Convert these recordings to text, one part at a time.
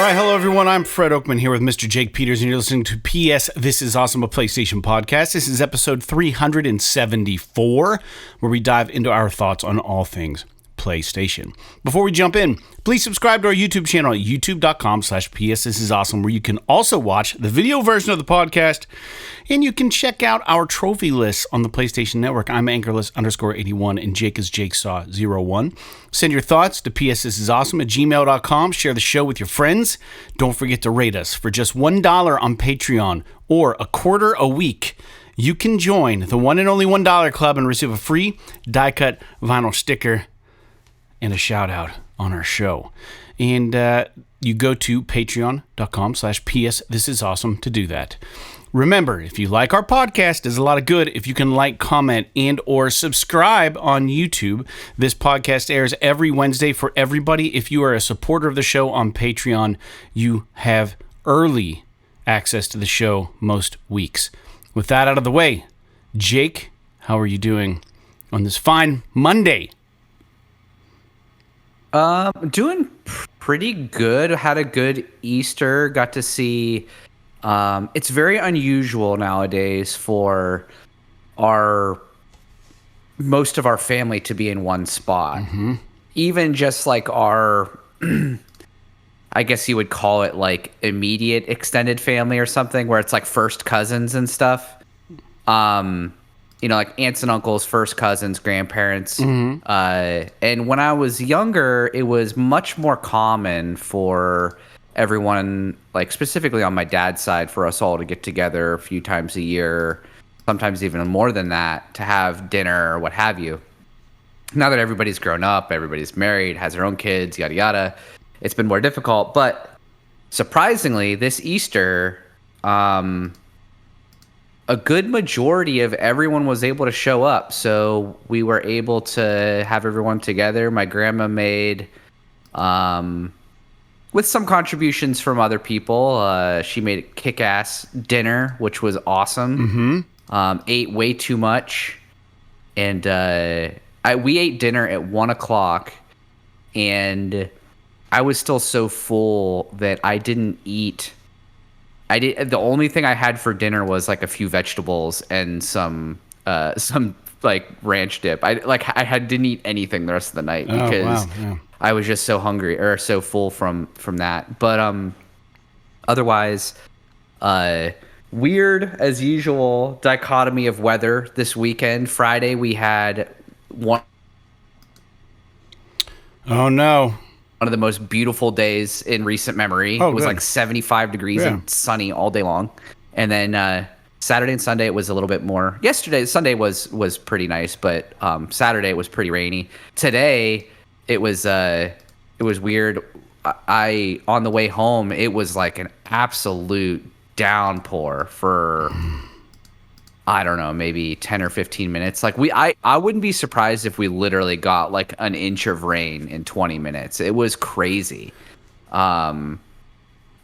right, hello everyone. I'm Fred Oakman here with Mr. Jake Peters, and you're listening to PS This Is Awesome, a PlayStation podcast. This is episode 374, where we dive into our thoughts on all things PlayStation. Before we jump in, please subscribe to our YouTube channel at youtube.com/PS This Is Awesome, where you can also watch the video version of the podcast, and you can check out our trophy lists on the PlayStation Network. I'm Anchorless_81, and Jake is JakeSaw01. Send your thoughts to psthisisawesome@gmail.com. Share the show with your friends. Don't forget to rate us. For just $1 on Patreon or a quarter a week, you can join the one and only $1 club and receive a free die-cut vinyl sticker and a shout-out on our show. And you go to patreon.com/PS This Is Awesome to do that. Remember, if you like our podcast, there's a lot of good if you can like, comment, and or subscribe on YouTube. This podcast airs every Wednesday for everybody. If you are a supporter of the show on Patreon, you have early access to the show most weeks. With that out of the way, Jake, how are you doing on this fine Monday? Doing pretty good. Had a good Easter. Got to see. It's very unusual nowadays for most of our family to be in one spot. Mm-hmm. Even just like our, I guess you would call it like immediate extended family or something, where it's like first cousins and stuff. Like aunts and uncles, first cousins, grandparents. Mm-hmm. And when I was younger, it was much more common for everyone, like specifically on my dad's side, for us all to get together a few times a year, sometimes even more than that, to have dinner or what have you. Now that everybody's grown up, everybody's married, has their own kids, yada yada, it's been more difficult. But surprisingly, this Easter, a good majority of everyone was able to show up. So we were able to have everyone together. My grandma made, with some contributions from other people, she made a kick-ass dinner, which was awesome. Mm-hmm. Ate way too much. And we ate dinner at 1 o'clock, and I was still so full that I didn't eat. The only thing I had for dinner was like a few vegetables and some like ranch dip. Didn't eat anything the rest of the night because I was just so hungry or so full from that. But otherwise, weird as usual dichotomy of weather this weekend. Friday we had one of the most beautiful days in recent memory. It was like 75 degrees and sunny all day long. And then Saturday and Sunday it was a little bit more. Sunday was pretty nice, but Saturday was pretty rainy. Today it was weird. I on the way home, it was like an absolute downpour for I don't know, maybe 10 or 15 minutes. Like I wouldn't be surprised if we literally got like an inch of rain in 20 minutes. It was crazy. Yeah,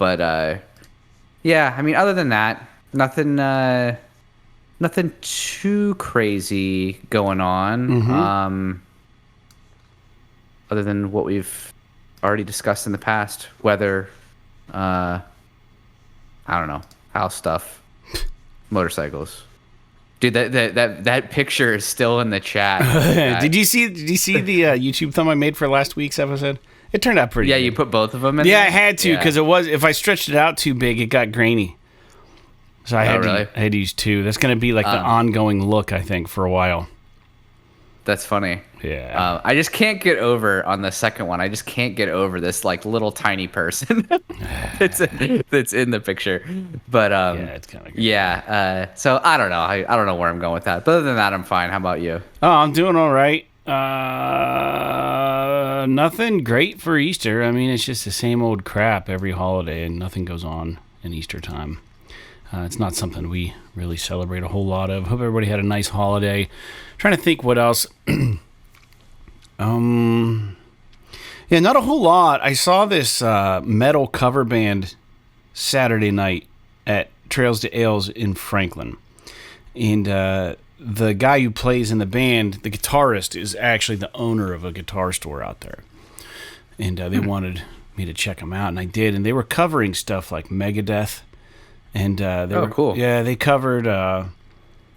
I mean, other than that, nothing too crazy going on. Mm-hmm. Other than what we've already discussed in the past, weather, I don't know, house stuff, motorcycles. Dude, that picture is still in the chat. Did you see the YouTube thumb I made for last week's episode? It turned out pretty good. You put both of them in there? Yeah, I had to, because if I stretched it out too big, it got grainy. So I had to use two. That's going to be like the ongoing look, I think, for a while. That's funny. Yeah. I just can't get over on the second one. I just can't get over this like little tiny person that's in the picture. But it's kind of good. Yeah. So I don't know. I don't know where I'm going with that. But other than that, I'm fine. How about you? Oh, I'm doing all right. Nothing great for Easter. I mean, it's just the same old crap every holiday, and nothing goes on in Easter time. It's not something we really celebrate a whole lot of. Hope everybody had a nice holiday. Trying to think what else. Yeah, not a whole lot. I saw this metal cover band Saturday night at Trails to Ales in Franklin. And the guy who plays in the band, the guitarist, is actually the owner of a guitar store out there. And they wanted me to check them out, and I did. And they were covering stuff like Megadeth, and cool. Yeah, they covered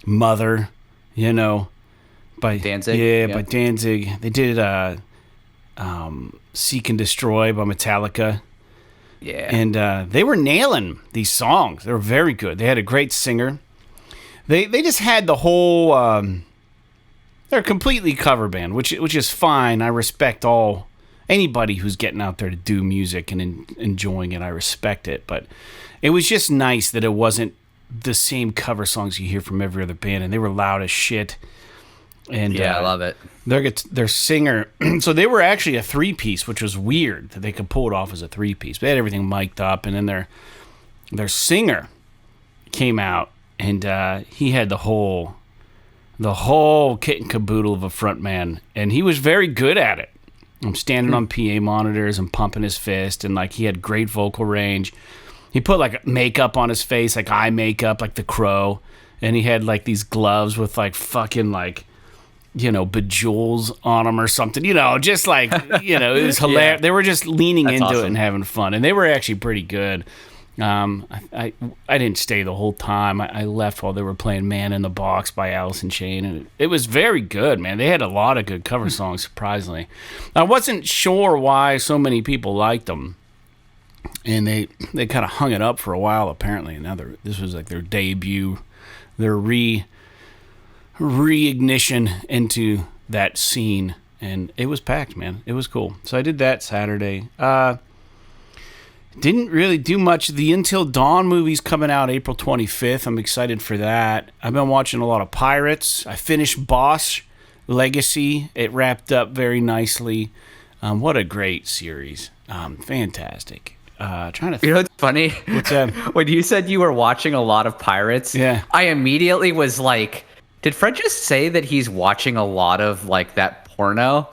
Mother, by Danzig. Yeah, by Danzig. They did Seek and Destroy by Metallica. Yeah. And they were nailing these songs. They were very good. They had a great singer. They just had the whole. They're a completely cover band, which is fine. I respect anybody who's getting out there to do music and enjoying it. I respect it, but it was just nice that it wasn't the same cover songs you hear from every other band, and they were loud as shit. And I love it. Their singer, so they were actually a 3-piece, which was weird that they could pull it off as a 3-piece. They had everything mic'd up, and then their singer came out, and he had the whole kit and caboodle of a front man, and he was very good at it. I'm standing on PA monitors and pumping his fist, and like he had great vocal range. He put like makeup on his face, like eye makeup, like the Crow, and he had like these gloves with like fucking like, bejewels on them or something, just like, it was hilarious. Yeah. They were just leaning into it and having fun, and they were actually pretty good. I didn't stay the whole time. I left while they were playing Man in the Box by Alice in Chains, and it was very good, man. They had a lot of good cover songs, surprisingly. I wasn't sure why so many people liked them, and they kind of hung it up for a while, apparently. And now this was like their debut, their reignition into that scene, and it was packed, man. It was cool. So I did that Saturday. Didn't really do much. The Until Dawn movie's coming out April 25th. I'm excited for that. I've been watching a lot of Pirates. I finished Boss Legacy. It wrapped up very nicely. What a great series. Fantastic. Trying to think. You know what's funny? What's that? When you said you were watching a lot of Pirates, I immediately was like, did Fred just say that he's watching a lot of like that porno?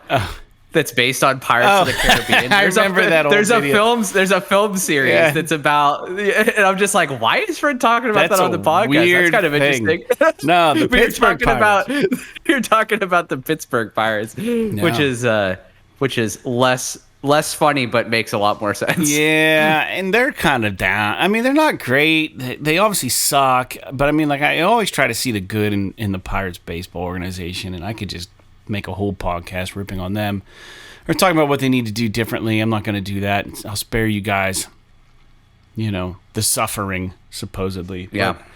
That's based on Pirates of the Caribbean. I remember that old video. There's a film series that's about, and I'm just like, why is Fred talking about that on the podcast? That's kind of interesting. No, the Pittsburgh Pirates. You're talking about the Pittsburgh Pirates, which is less funny, but makes a lot more sense. Yeah, and they're kind of down. I mean, they're not great. They obviously suck, but I mean, like I always try to see the good in the Pirates baseball organization, and I could just make a whole podcast ripping on them or talking about what they need to do differently. I'm not going to do that. I'll spare you guys, the suffering, supposedly. Yeah. But I'm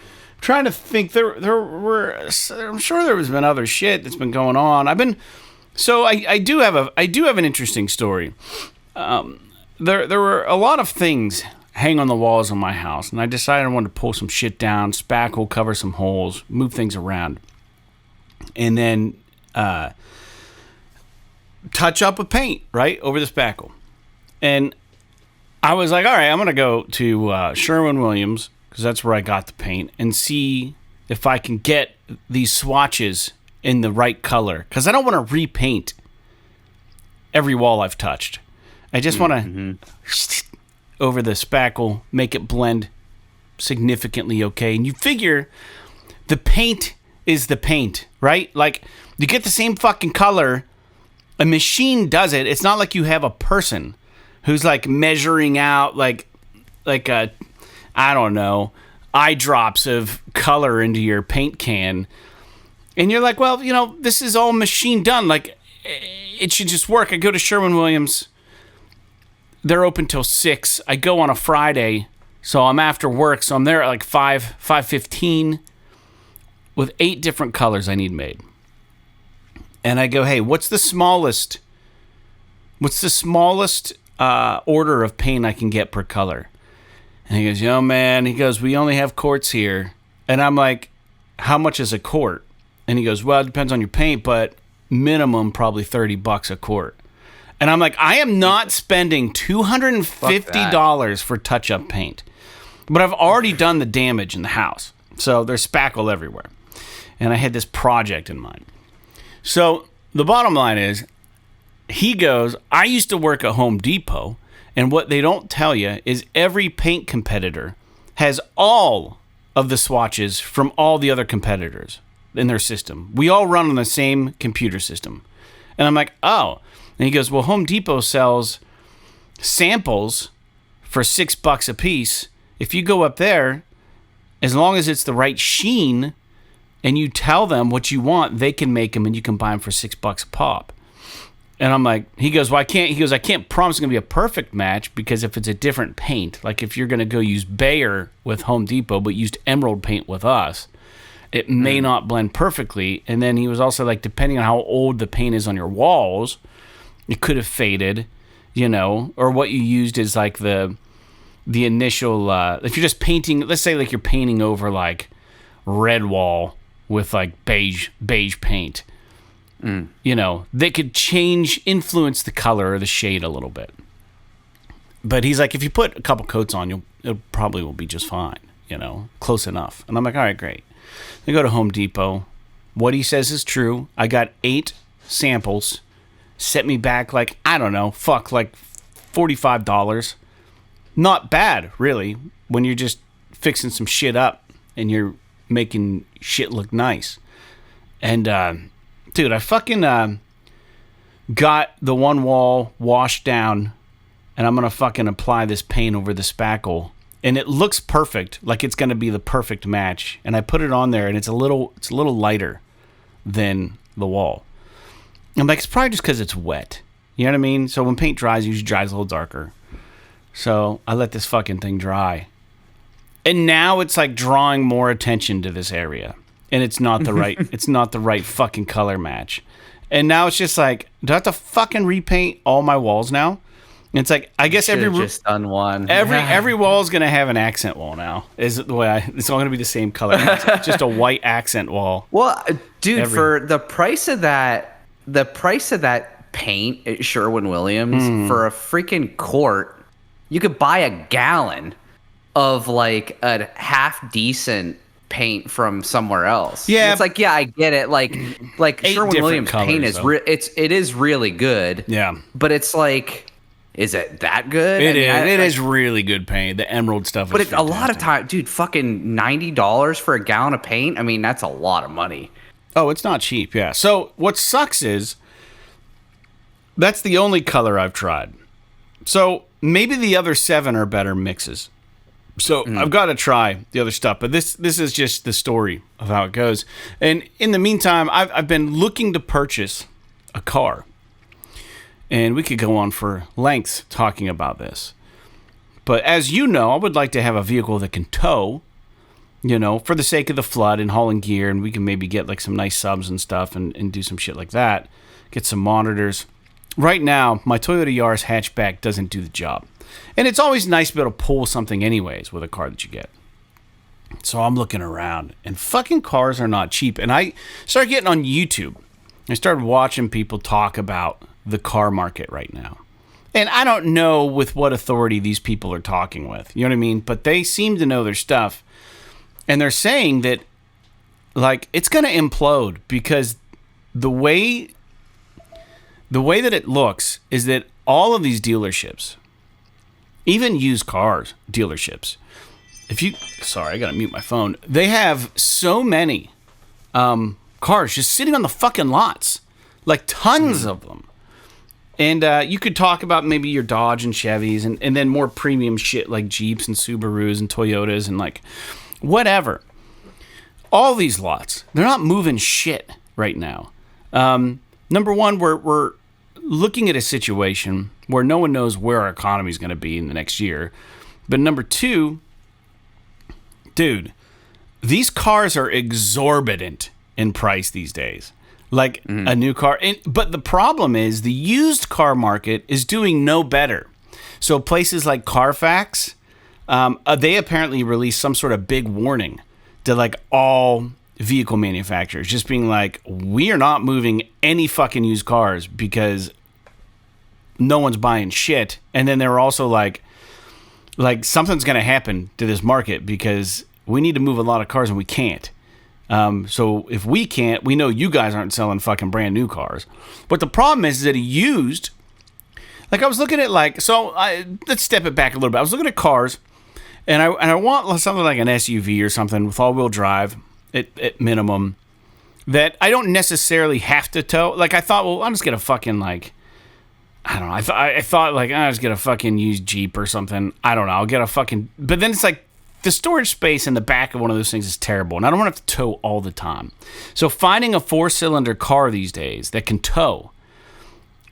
trying to think. I'm sure there has been other shit that's been going on. I do have an interesting story. There were a lot of things hang on the walls of my house, and I decided I wanted to pull some shit down, spackle, cover some holes, move things around, and then touch up with paint right over the spackle. And I was like, all right, I'm gonna go to Sherwin-Williams, because that's where I got the paint, and see if I can get these swatches in the right color, because I don't want to repaint every wall I've touched. I just want to over the spackle, make it blend significantly okay. And you figure the paint is the paint, right? Like, you get the same fucking color. A machine does it. It's not like you have a person who's like measuring out like I don't know, eye drops of color into your paint can. And you're like, well, this is all machine done. Like, it should just work. I go to Sherwin-Williams. They're open till 6. I go on a Friday, so I'm after work. So I'm there at like 5:15 with 8 different colors I need made. And I go, hey, what's the smallest order of paint I can get per color? And he goes, man, we only have quarts here. And I'm like, how much is a quart? And he goes, well, it depends on your paint, but minimum probably $30 a quart. And I'm like, I am not spending $250 for touch-up paint. But I've already done the damage in the house. So there's spackle everywhere. And I had this project in mind. So the bottom line is, he goes, I used to work at Home Depot, and what they don't tell you is every paint competitor has all of the swatches from all the other competitors in their system. We all run on the same computer system. And I'm like, oh. And he goes, well, Home Depot sells samples for $6 a piece. If you go up there, as long as it's the right sheen and you tell them what you want, they can make them and you can buy them for $6 a pop. And I'm like, he goes, well, I can't promise it's going to be a perfect match because if it's a different paint, like if you're going to go use Bayer with Home Depot but used emerald paint with us, it may not blend perfectly. And then he was also like, depending on how old the paint is on your walls, it could have faded, or what you used is like the initial, if you're just painting, let's say like you're painting over like red wall with like beige paint. They could influence the color or the shade a little bit. But he's like, if you put a couple coats on, it probably will be just fine, close enough. And I'm like, all right, great. I go to Home Depot. What he says is true. I got 8 samples. Set me back like, I don't know, like $45. Not bad, really, when you're just fixing some shit up and you're making shit look nice. And, dude, I fucking got the one wall washed down, and I'm going to fucking apply this paint over the spackle. And it looks perfect, like it's going to be the perfect match. And I put it on there, and it's a little lighter than the wall. I'm like, it's probably just because it's wet. You know what I mean? So when paint dries, it usually dries a little darker. So I let this fucking thing dry. And now it's like drawing more attention to this area. And it's not the right fucking color match. And now it's just like, do I have to fucking repaint all my walls now? And it's like, I guess just done one. Every wall is gonna have an accent wall now. Is it the way it's all gonna be the same color? It's just a white accent wall. Well, dude, for the price of that paint at Sherwin-Williams for a freaking quart, you could buy a gallon of like a half decent paint from somewhere else. Yeah, and it's like, yeah, I get it. Like Sherwin-Williams paint is it is really good. Yeah, but it's like, is it that good? It is really good paint. The emerald stuff. But it's a lot of time, dude. Fucking $90 for a gallon of paint. I mean, that's a lot of money. Oh, it's not cheap. Yeah. So what sucks is that's the only color I've tried. So maybe the other 7 are better mixes. So I've got to try the other stuff, but this is just the story of how it goes. And in the meantime, I've been looking to purchase a car, and we could go on for lengths talking about this. But as you know, I would like to have a vehicle that can tow, for the sake of the flood and hauling gear, and we can maybe get like some nice subs and stuff and do some shit like that. Get some monitors. Right now, my Toyota Yaris hatchback doesn't do the job. And it's always nice to be able to pull something anyways with a car that you get. So I'm looking around, and fucking cars are not cheap. And I started getting on YouTube. I started watching people talk about the car market right now. And I don't know with what authority these people are talking with. You know what I mean? But they seem to know their stuff. And they're saying that, like, it's going to implode because the way that it looks is that all of these dealerships, even used cars dealerships, sorry, I gotta mute my phone. They have so many cars just sitting on the fucking lots, like tons of them. And you could talk about maybe your Dodge and Chevys and then more premium shit like Jeeps and Subarus and Toyotas and like whatever. All these lots, they're not moving shit right now. Number one, we're looking at a situation where no one knows where our economy is going to be in the next year. But number two, dude, these cars are exorbitant in price these days. Like a new car. But the problem is the used car market is doing no better. So places like Carfax, they apparently released some sort of big warning to like all vehicle manufacturers, just being like, we are not moving any fucking used cars because no one's buying shit. And then they're also like something's going to happen to this market because we need to move a lot of cars and we can't. So if we can't, we know you guys aren't selling fucking brand new cars. But the problem is that used, like I was looking at let's step it back a little bit. I was looking at cars and I want something like an SUV or something with all-wheel drive at minimum that I don't necessarily have to tow. Like I thought, well, I'll just get a fucking I don't know. I thought like I'll just get a fucking used Jeep or something. I don't know. I'll get a fucking. But then it's like the storage space in the back of one of those things is terrible, and I don't want to have to tow all the time. So finding a 4-cylinder car these days that can tow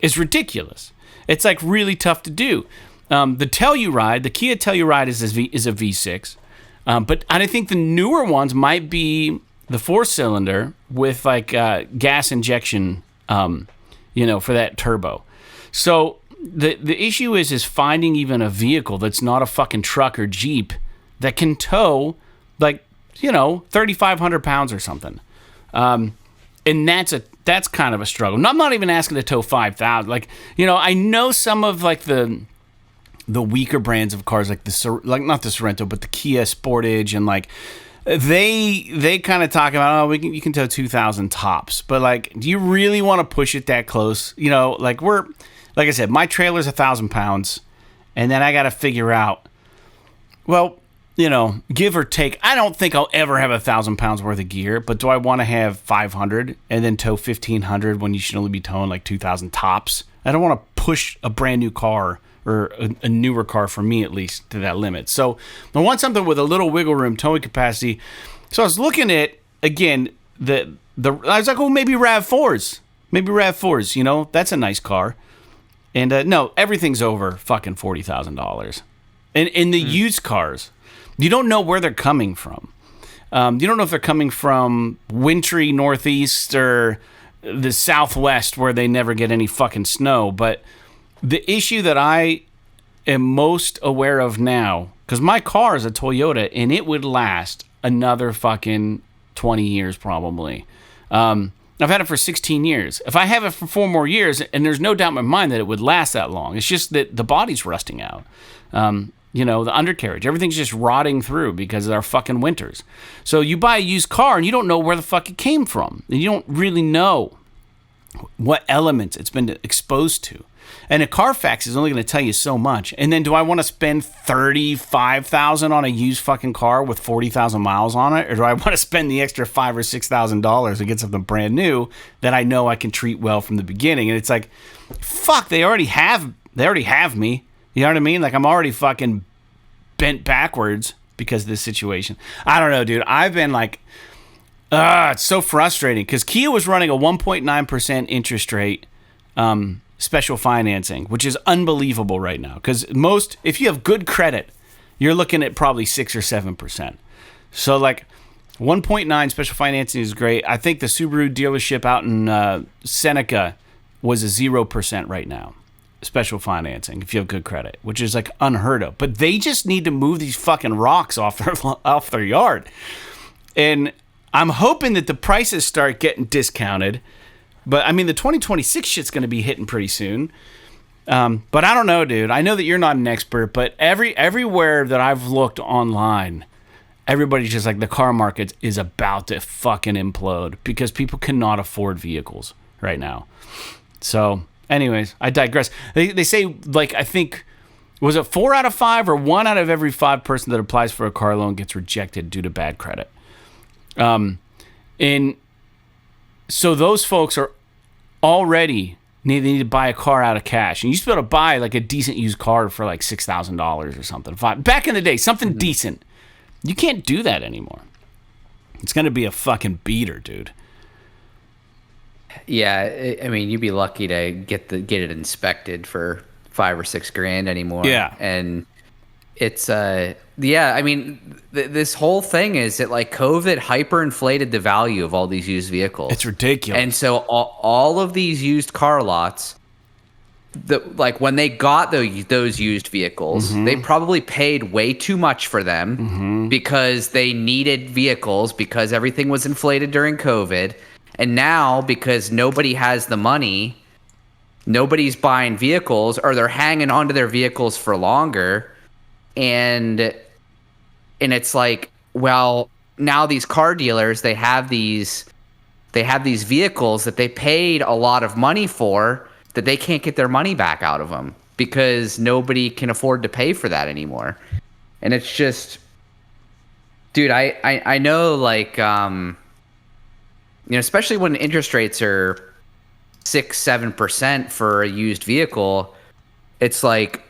is ridiculous. It's like really tough to do. The Telluride, the Kia Telluride is a V6, but I think the newer ones might be the 4-cylinder with like gas injection, for that turbo. So the issue is finding even a vehicle that's not a fucking truck or Jeep that can tow like 3,500 pounds or something, and that's kind of a struggle. And I'm not even asking to tow 5,000. Like I know some of like the weaker brands of cars like not the Sorento but the Kia Sportage and like they kind of talk about you can tow 2,000 tops, but like do you really want to push it that close? Like I said, my trailer's 1,000 pounds, and then I got to figure out, give or take, I don't think I'll ever have 1,000 pounds worth of gear, but do I want to have 500 and then tow 1,500 when you should only be towing like 2,000 tops? I don't want to push a brand new car or a newer car, for me at least, to that limit. So I want something with a little wiggle room, towing capacity. So I was looking at, again, I was like, maybe RAV4s. That's a nice car. And no, everything's over fucking $40,000. And in the used cars, you don't know where they're coming from. You don't know if they're coming from wintry Northeast or the Southwest where they never get any fucking snow. But the issue that I am most aware of now, because my car is a Toyota and it would last another fucking 20 years probably. I've had it for 16 years. If I have it for 4 more years, and there's no doubt in my mind that it would last that long, it's just that the body's rusting out. The undercarriage, everything's just rotting through because of our fucking winters. So you buy a used car and you don't know where the fuck it came from. And you don't really know what elements it's been exposed to. And a Carfax is only going to tell you so much. And then do I want to spend $35,000 on a used fucking car with 40,000 miles on it, or do I want to spend the extra $5,000 or $6,000 to get something brand new that I know I can treat well from the beginning? And it's like, fuck, they already have me. You know what I mean? Like I'm already fucking bent backwards because of this situation. I don't know, dude. I've been like, it's so frustrating because Kia was running a 1.9% interest rate. Special financing, which is unbelievable right now. Because if you have good credit, you're looking at probably 6 or 7%. So like 1.9 special financing is great. I think the Subaru dealership out in Seneca was a 0% right now. Special financing, if you have good credit, which is like unheard of. But they just need to move these fucking rocks off their yard. And I'm hoping that the prices start getting discounted. But, I mean, the 2026 shit's going to be hitting pretty soon. But I don't know, dude. I know that you're not an expert, but everywhere that I've looked online, everybody's just like, the car market is about to fucking implode because people cannot afford vehicles right now. So, anyways, I digress. They say, like, I think, was it 4 out of 5 or 1 out of every 5 person that applies for a car loan gets rejected due to bad credit? And so those folks are already they need to buy a car out of cash. And you used to be able to buy like a decent used car for like $6,000 or something. Back in the day, something decent. You can't do that anymore. It's going to be a fucking beater, dude. Yeah, I mean, you'd be lucky to get it inspected for $5,000 or $6,000 anymore. Yeah, and it's I mean, this whole thing is that like COVID hyperinflated the value of all these used vehicles. It's ridiculous. And so all of these used car lots, when they got those used vehicles, they probably paid way too much for them because they needed vehicles because everything was inflated during COVID. And now, because nobody has the money, nobody's buying vehicles, or they're hanging onto their vehicles for longer. And it's like, well, now these car dealers, they have these vehicles that they paid a lot of money for that they can't get their money back out of them because nobody can afford to pay for that anymore. And it's just, dude, I know, like, especially when interest rates are 6-7% for a used vehicle, it's like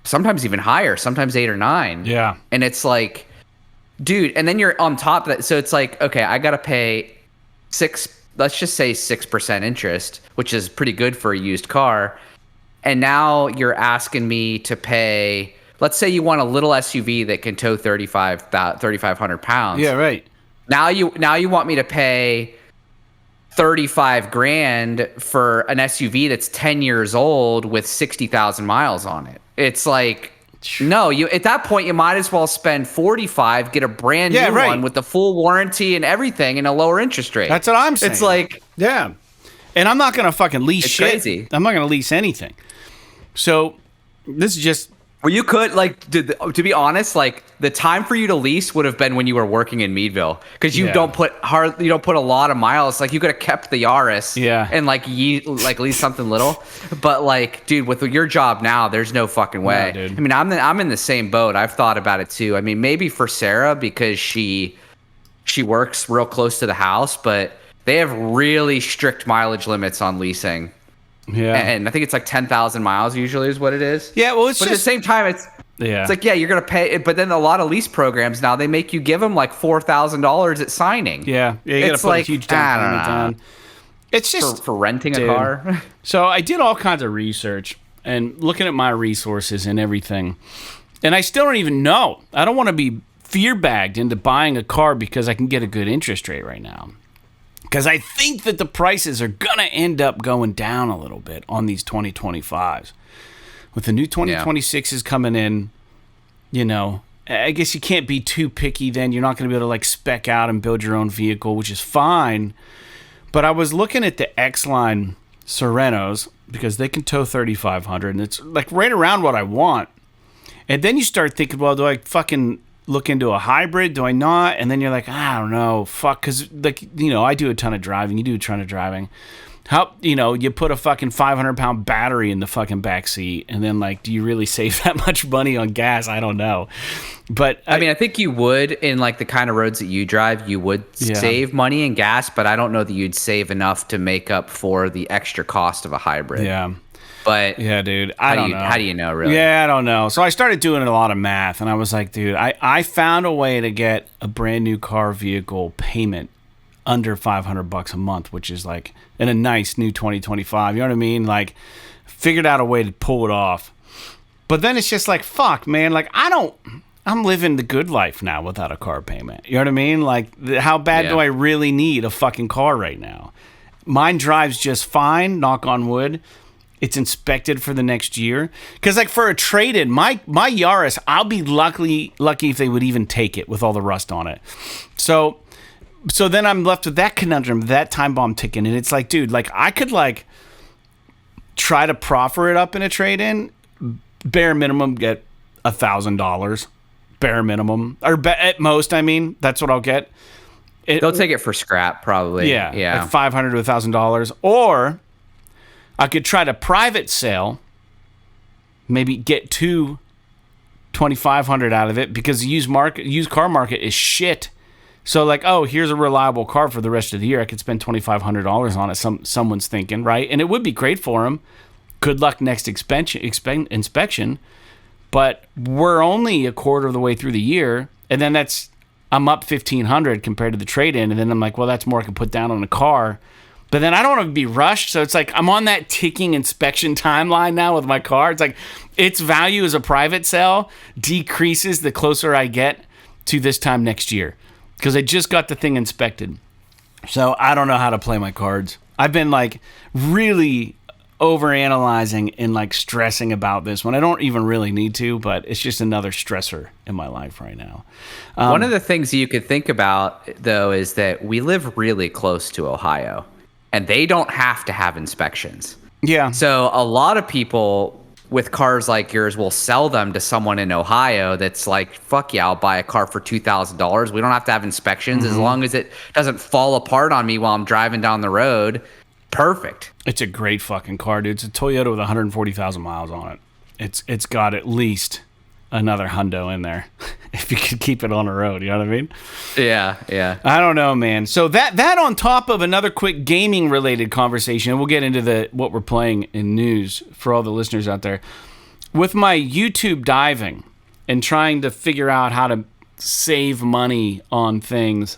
sometimes even higher, sometimes 8 or 9. Yeah. And it's like, dude, and then you're on top of that. So it's like, okay, I got to pay let's just say 6% interest, which is pretty good for a used car. And now you're asking me to pay, let's say you want a little SUV that can tow 3,500 pounds. Yeah, right. Now you want me to pay $35,000 for an SUV that's 10 years old with 60,000 miles on it. It's like, no, you at that point you might as well spend 45, get a brand new one with the full warranty and everything and a lower interest rate. That's what I'm saying. It's like, yeah. And I'm not going to fucking lease shit. Crazy. I'm not going to lease anything. So this is just... Well, you could, like, to be honest, like, the time for you to lease would have been when you were working in Meadville, because you don't put a lot of miles. Like, you could have kept the Yaris, and like lease something little. But like, dude, with your job now, there's no fucking way. No, dude. I mean, I'm in the same boat. I've thought about it too. I mean, maybe for Sarah because she works real close to the house, but they have really strict mileage limits on leasing. Yeah, and I think it's like 10,000 miles usually is what it is. Yeah, well, but at the same time, it's like, yeah, you're gonna pay it, but then a lot of lease programs now they make you give them like $4,000 at signing. Yeah, you gotta put a huge down payment down. It's just for renting a car. So I did all kinds of research and looking at my resources and everything, and I still don't even know. I don't want to be fear-bagged into buying a car because I can get a good interest rate right now. Because I think that the prices are going to end up going down a little bit on these 2025s. With the new 2026s coming in, you know, I guess you can't be too picky then. You're not going to be able to like spec out and build your own vehicle, which is fine. But I was looking at the X-Line Serenos because they can tow 3,500 and it's like right around what I want. And then you start thinking, well, do I fucking look into a hybrid? Do I not? And then you're like, I don't know, fuck, because like, you know, I do a ton of driving. You do a ton of driving. How, you know, you put a fucking 500-pound battery in the fucking back seat, and then like, do you really save that much money on gas? I don't know. But I mean, I think you would in like the kind of roads that you drive, you would save money in gas, but I don't know that you'd save enough to make up for the extra cost of a hybrid. Yeah. But yeah, dude, I don't know. How do you know, really? Yeah, I don't know. So I started doing a lot of math, and I was like, dude, I found a way to get a brand new car vehicle payment under $500 a month, which is like in a nice new 2025. You know what I mean? Like, figured out a way to pull it off. But then it's just like, fuck, man. Like, I'm living the good life now without a car payment. You know what I mean? Like, how bad do I really need a fucking car right now? Mine drives just fine, knock on wood. It's inspected for the next year. Because, like, for a trade-in, my Yaris, I'll be lucky if they would even take it with all the rust on it. So then I'm left with that conundrum, that time bomb ticking. And it's like, dude, like, I could, like, try to proffer it up in a trade-in. Bare minimum, get $1,000. Bare minimum. Or at most, I mean. That's what I'll get. They'll take it for scrap, probably. Yeah. Like $500 to $1,000. Or I could try to private sale, maybe get $2,500 out of it because the used car market is shit. So like, oh, here's a reliable car for the rest of the year. I could spend $2,500 on it. Someone's thinking, right? And it would be great for them. Good luck next inspection. But we're only a quarter of the way through the year, and then I'm up $1,500 compared to the trade-in, and then I'm like, well, that's more I can put down on a car. But then I don't want to be rushed, so it's like I'm on that ticking inspection timeline now with my car. It's like its value as a private sale decreases the closer I get to this time next year because I just got the thing inspected. So I don't know how to play my cards. I've been like really overanalyzing and like stressing about this when I don't even really need to, but it's just another stressor in my life right now. One of the things you could think about, though, is that we live really close to Ohio. And they don't have to have inspections. Yeah. So a lot of people with cars like yours will sell them to someone in Ohio that's like, fuck yeah, I'll buy a car for $2,000. We don't have to have inspections as long as it doesn't fall apart on me while I'm driving down the road. Perfect. It's a great fucking car, dude. It's a Toyota with 140,000 miles on it. It's got at least another hundo in there. If if you could keep it on the road. You know what I mean? Yeah. I don't know, man. So that on top of another quick gaming related conversation, and we'll get into what we're playing in news for all the listeners out there. With my YouTube diving and trying to figure out how to save money on things,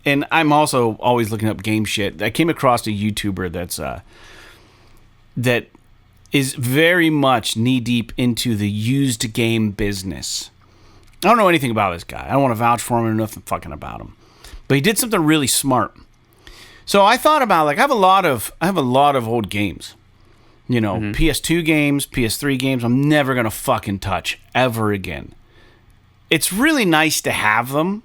and I'm also always looking up game shit. I came across a YouTuber that is very much knee-deep into the used game business. I don't know anything about this guy. I don't want to vouch for him or nothing fucking about him. But he did something really smart. So I thought about, I have a lot of old games. You know, PS2 games, PS3 games I'm never going to fucking touch ever again. It's really nice to have them.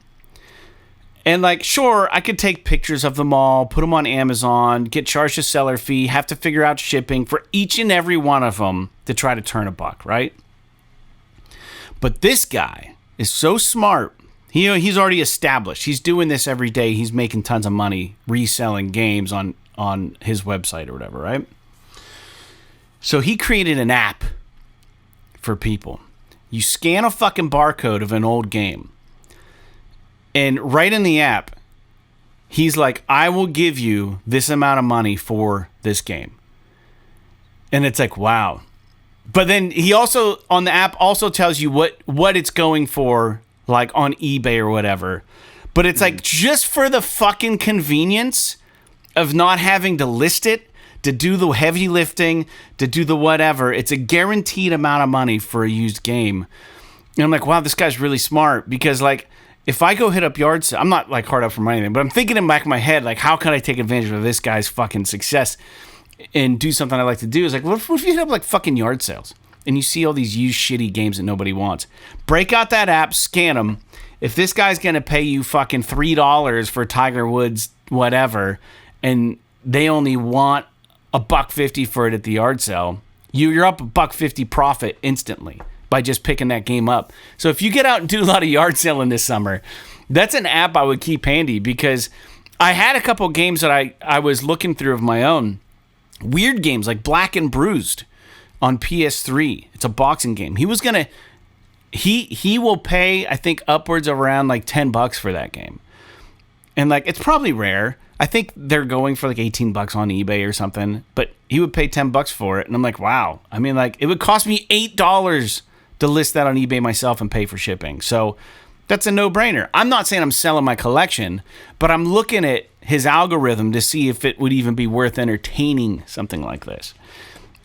And sure, I could take pictures of them all, put them on Amazon, get charged a seller fee, have to figure out shipping for each and every one of them to try to turn a buck, right? But this guy is so smart. He's already established. He's doing this every day. He's making tons of money reselling games on his website or whatever, right? So he created an app for people. You scan a fucking barcode of an old game. And right in the app, he's like, I will give you this amount of money for this game. And it's like, wow. But then he also, on the app, also tells you what it's going for, on eBay or whatever. But it's just for the fucking convenience of not having to list it, to do the heavy lifting, to do the whatever. It's a guaranteed amount of money for a used game. And I'm like, wow, this guy's really smart because, if I go hit up yard sale, I'm not hard up for anything, but I'm thinking in the back of my head, how can I take advantage of this guy's fucking success and do something I like to do? Is what if you hit up fucking yard sales and you see all these used shitty games that nobody wants? Break out that app, scan them. If this guy's going to pay you fucking $3 for Tiger Woods, whatever, and they only want $1.50 for it at the yard sale, you're up $1.50 profit instantly by just picking that game up. So if you get out and do a lot of yard selling this summer, that's an app I would keep handy because I had a couple games that I was looking through of my own. Weird games like Black and Bruised on PS3. It's a boxing game. He will pay, I think, upwards of around $10 for that game. And it's probably rare. I think they're going for $18 on eBay or something, but he would pay $10 for it. And I'm like, wow. I mean, it would cost me $8 to list that on eBay myself and pay for shipping. So that's a no-brainer. I'm not saying I'm selling my collection, but I'm looking at his algorithm to see if it would even be worth entertaining something like this.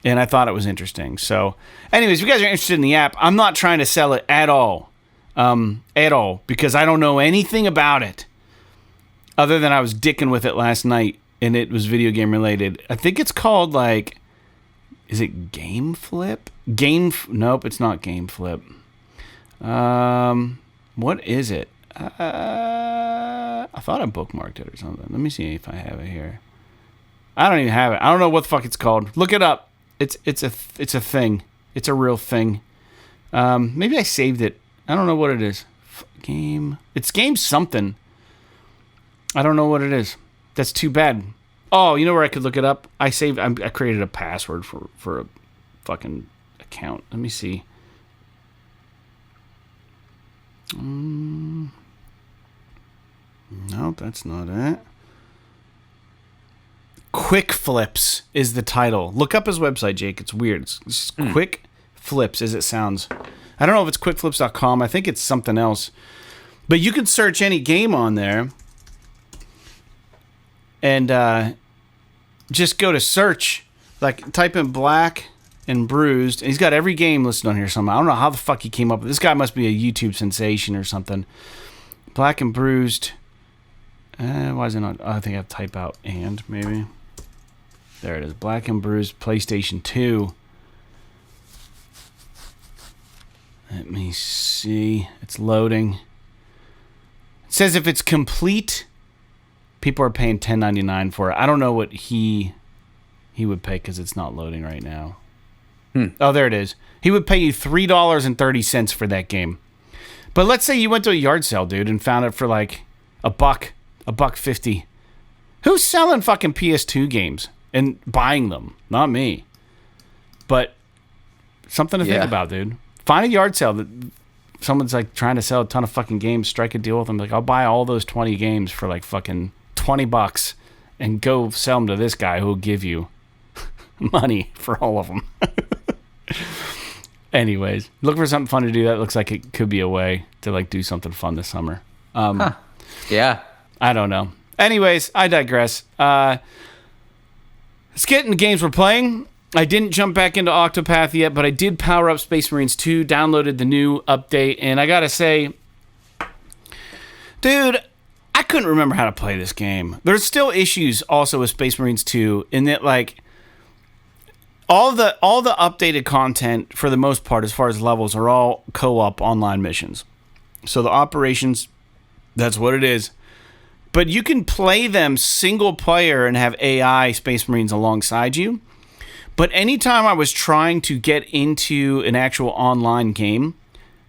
And I thought it was interesting. So anyways, if you guys are interested in the app, I'm not trying to sell it at all, because I don't know anything about it other than I was dicking with it last night and it was video game related. I think it's called is it Game Flip? Nope, it's not Game Flip. What is it? I thought I bookmarked it or something. Let me see if I have it here. I don't even have it. I don't know what the fuck it's called. Look it up. It's a thing. It's a real thing. Maybe I saved it. I don't know what it is. It's game something. I don't know what it is. That's too bad. Oh, you know where I could look it up? I created a password for a fucking account. Let me see. Nope, that's not it. Quick Flips is the title. Look up his website, Jake. It's weird. It's just Quick Flips as it sounds. I don't know if it's quickflips.com. I think it's something else. But you can search any game on there and just go to search. Type in Black and Bruised. And he's got every game listed on here somehow. I don't know how the fuck he came up with this. Guy must be a YouTube sensation or something. Black and Bruised. Why is it not? I think I have to type out and maybe. There it is. Black and Bruised PlayStation 2. Let me see. It's loading. It says if it's complete, people are paying $10.99 for it. I don't know what he would pay because it's not loading right now. Oh, there it is. He would pay you $3.30 for that game. But let's say you went to a yard sale, dude, and found it for $1.50. Who's selling fucking PS2 games and buying them? Not me. But something to think about, dude. Find a yard sale someone's like trying to sell a ton of fucking games, strike a deal with them. Like, I'll buy all those 20 games for like fucking $20 and go sell them to this guy who will give you money for all of them. Anyways, look for something fun to do. That looks like it could be a way to like do something fun this summer. Yeah. I don't know. Anyways, I digress. Let's get into games we're playing. I didn't jump back into Octopath yet, but I did power up Space Marines 2, downloaded the new update, and I gotta say, dude, I couldn't remember how to play this game. There's still issues also with Space Marines 2 in that, like, all the updated content, for the most part, as far as levels, are all co-op online missions. So the operations, that's what it is. But you can play them single player and have AI Space Marines alongside you. But anytime I was trying to get into an actual online game,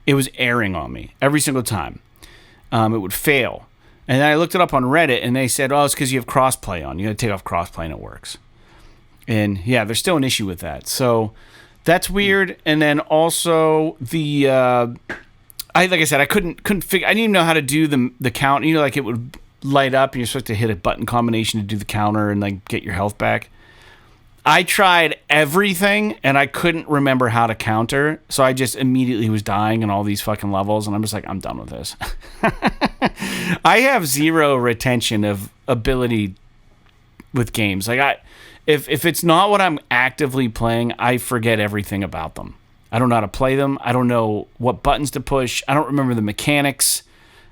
it was erring on me every single time. It would fail. And then I looked it up on Reddit, and they said, oh, it's because you have crossplay on. You got to take off crossplay, and it works. And yeah, there's still an issue with that. So that's weird. And then also the, like I said, I couldn't figure. I didn't even know how to do the count. You know, like it would light up, and you're supposed to hit a button combination to do the counter and like get your health back. I tried everything, and I couldn't remember how to counter, so I just immediately was dying in all these fucking levels, and I'm just like, I'm done with this. I have zero retention of ability with games. Like, if it's not what I'm actively playing, I forget everything about them. I don't know how to play them. I don't know what buttons to push. I don't remember the mechanics.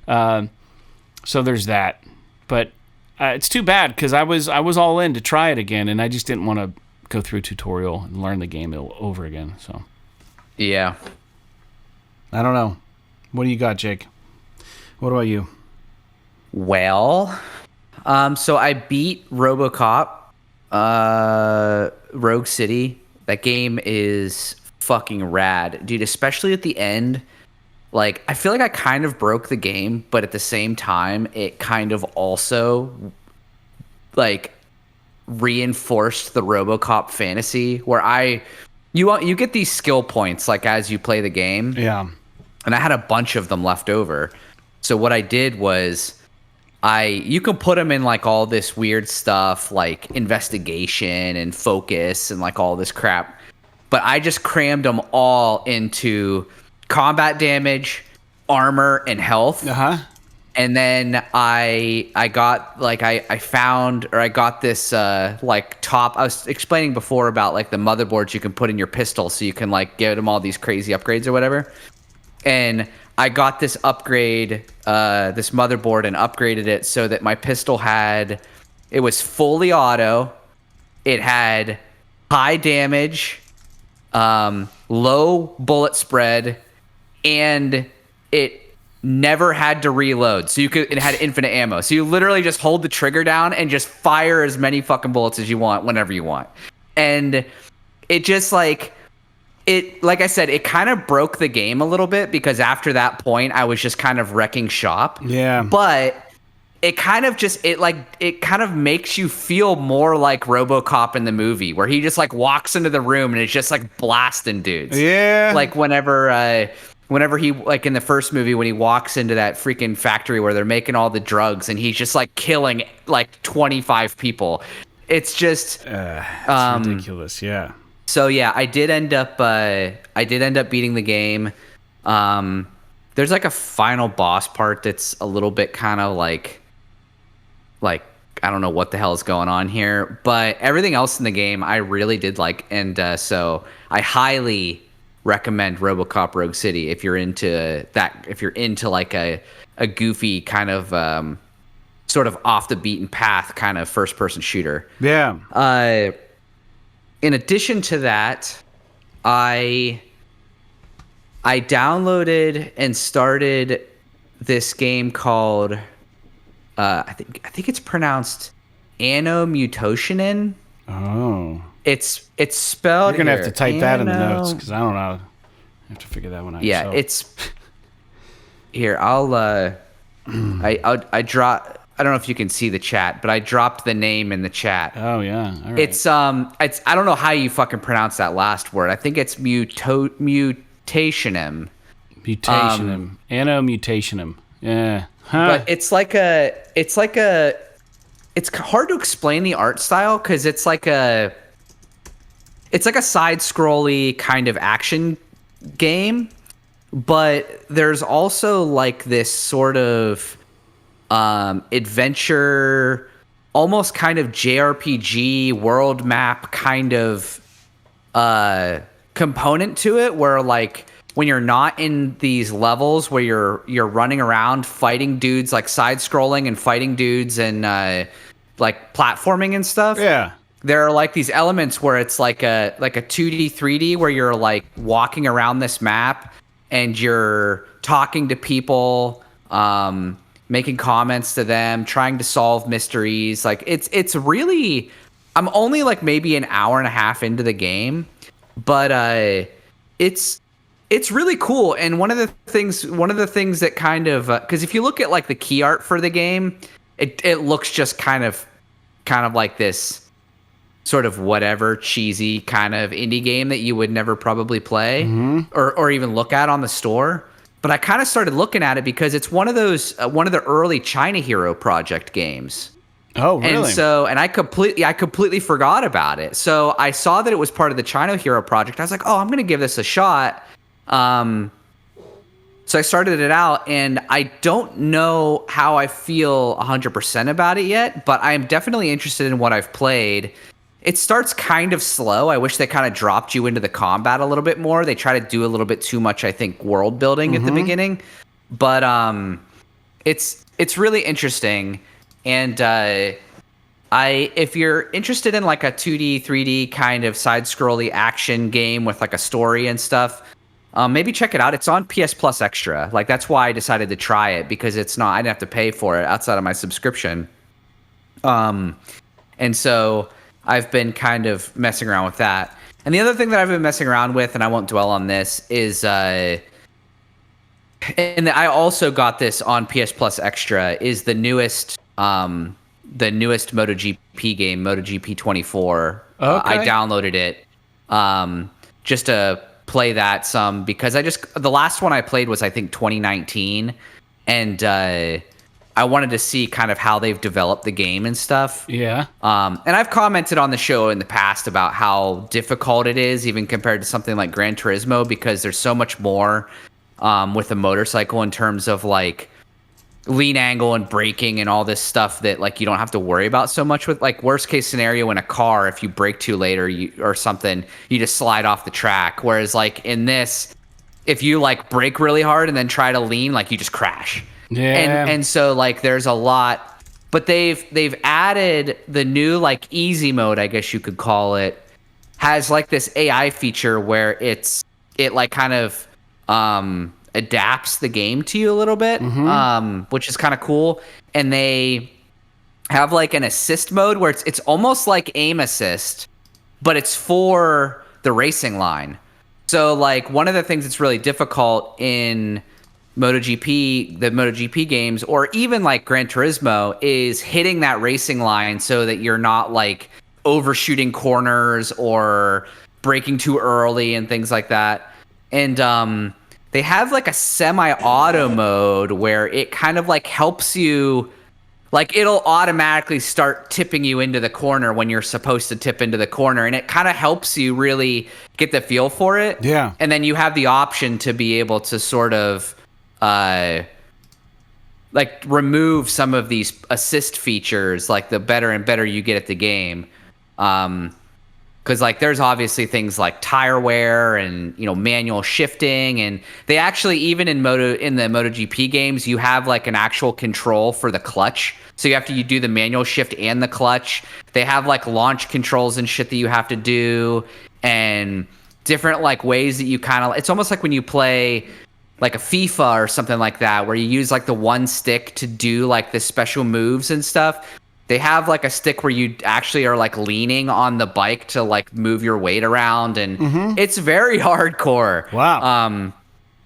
So there's that. But it's too bad because I was all in to try it again, and I just didn't want to go through a tutorial and learn the game over again. So yeah, I don't know. What do you got, Jake? What about you? Well, so I beat Robocop, Rogue City. That game is fucking rad, dude. Especially at the end. Like, I feel like I kind of broke the game, but at the same time, it kind of also, like, reinforced the RoboCop fantasy, where you get these skill points, like, as you play the game. Yeah. And I had a bunch of them left over. So what I did was, you can put them in, like, all this weird stuff, like investigation and focus and, like, all this crap. But I just crammed them all into combat damage, armor, and health. And then I got, like, I got this like top. I was explaining before about like the motherboards you can put in your pistol, so you can like give them all these crazy upgrades or whatever. And I got this upgrade, this motherboard, and upgraded it so that my pistol it was fully auto. It had high damage, low bullet spread, and it never had to reload. So it had infinite ammo. So you literally just hold the trigger down and just fire as many fucking bullets as you want whenever you want. And it just like I said, it kind of broke the game a little bit, because after that point I was just kind of wrecking shop. Yeah. But it kind of just it kind of makes you feel more like RoboCop in the movie, where he just like walks into the room and it's just like blasting dudes. Yeah. Like whenever he, like in the first movie, when he walks into that freaking factory where they're making all the drugs and he's just like killing like 25 people. It's just it's ridiculous. Yeah. So yeah, I did end up beating the game. There's like a final boss part that's a little bit kind of like I don't know what the hell is going on here, but everything else in the game I really did like, and so I highly recommend RoboCop Rogue City if you're into that. If you're into like a goofy kind of sort of off the beaten path kind of first person shooter. Yeah. In addition to that, I downloaded and started this game called I think it's pronounced Anno Mutationem. Oh. It's spelled. You're gonna have to type that in the notes, because I don't know. I have to figure that one out. Yeah, yourself. it's here. I drop. I don't know if you can see the chat, but I dropped the name in the chat. Oh yeah, all right. It's I don't know how you fucking pronounce that last word. I think it's Mutationem. Anno Mutationem. Yeah. But it's hard to explain the art style because it's like a side-scrolly kind of action game, but there's also like this sort of adventure, almost kind of JRPG world map kind of component to it, where like when you're not in these levels where you're running around fighting dudes, like side scrolling and fighting dudes and like platforming and stuff. Yeah. There are like these elements where it's like a 2D, 3D where you're like walking around this map and you're talking to people, making comments to them, trying to solve mysteries. Like it's really, I'm only like maybe an hour and a half into the game, but it's really cool. And one of the things that kind of, because if you look at like the key art for the game, it looks just kind of like this sort of whatever cheesy kind of indie game that you would never probably play or even look at on the store. But I kind of started looking at it because it's one of the early China Hero Project games. Oh, really? And I completely forgot about it. So I saw that it was part of the China Hero Project. I was like, oh, I'm going to give this a shot. So I started it out, and I don't know how I feel 100% about it yet, but I'm definitely interested in what I've played. It starts kind of slow. I wish they kind of dropped you into the combat a little bit more. They try to do a little bit too much, I think, world building at the beginning. But it's really interesting. And if you're interested in like a 2D, 3D kind of side-scrolly action game with like a story and stuff, maybe check it out. It's on PS Plus Extra. Like that's why I decided to try it, because I didn't have to pay for it outside of my subscription. And so I've been kind of messing around with that. And the other thing that I've been messing around with, and I won't dwell on this, is and I also got this on PS Plus Extra, is the newest MotoGP game, MotoGP 24. Okay. I downloaded it just to play that some, because the last one I played was I think 2019, and I wanted to see kind of how they've developed the game and stuff. Yeah. And I've commented on the show in the past about how difficult it is, even compared to something like Gran Turismo, because there's so much more with a motorcycle in terms of like lean angle and braking and all this stuff that like you don't have to worry about so much with. Like worst case scenario in a car, if you brake too late or something, you just slide off the track. Whereas like in this, if you like brake really hard and then try to lean, like you just crash. Yeah. And so like there's a lot, but they've added the new like easy mode, I guess you could call it, has like this AI feature where it like kind of adapts the game to you a little bit, which is kind of cool. And they have like an assist mode where it's almost like aim assist, but it's for the racing line. So like one of the things that's really difficult in the MotoGP games, or even like Gran Turismo, is hitting that racing line so that you're not like overshooting corners or braking too early and things like that. And they have like a semi-auto mode where it kind of like helps you, like it'll automatically start tipping you into the corner when you're supposed to tip into the corner, and it kind of helps you really get the feel for it. Yeah. And then you have the option to be able to sort of like remove some of these assist features, like the better and better you get at the game. Because like there's obviously things like tire wear and manual shifting, and they actually, even in the MotoGP games, you have like an actual control for the clutch, so you do the manual shift and the clutch. They have like launch controls and shit that you have to do, and different like ways that you kind of, it's almost like when you play like a FIFA or something like that, where you use like the one stick to do like the special moves and stuff. They have like a stick where you actually are like leaning on the bike to like move your weight around, and it's very hardcore. Wow.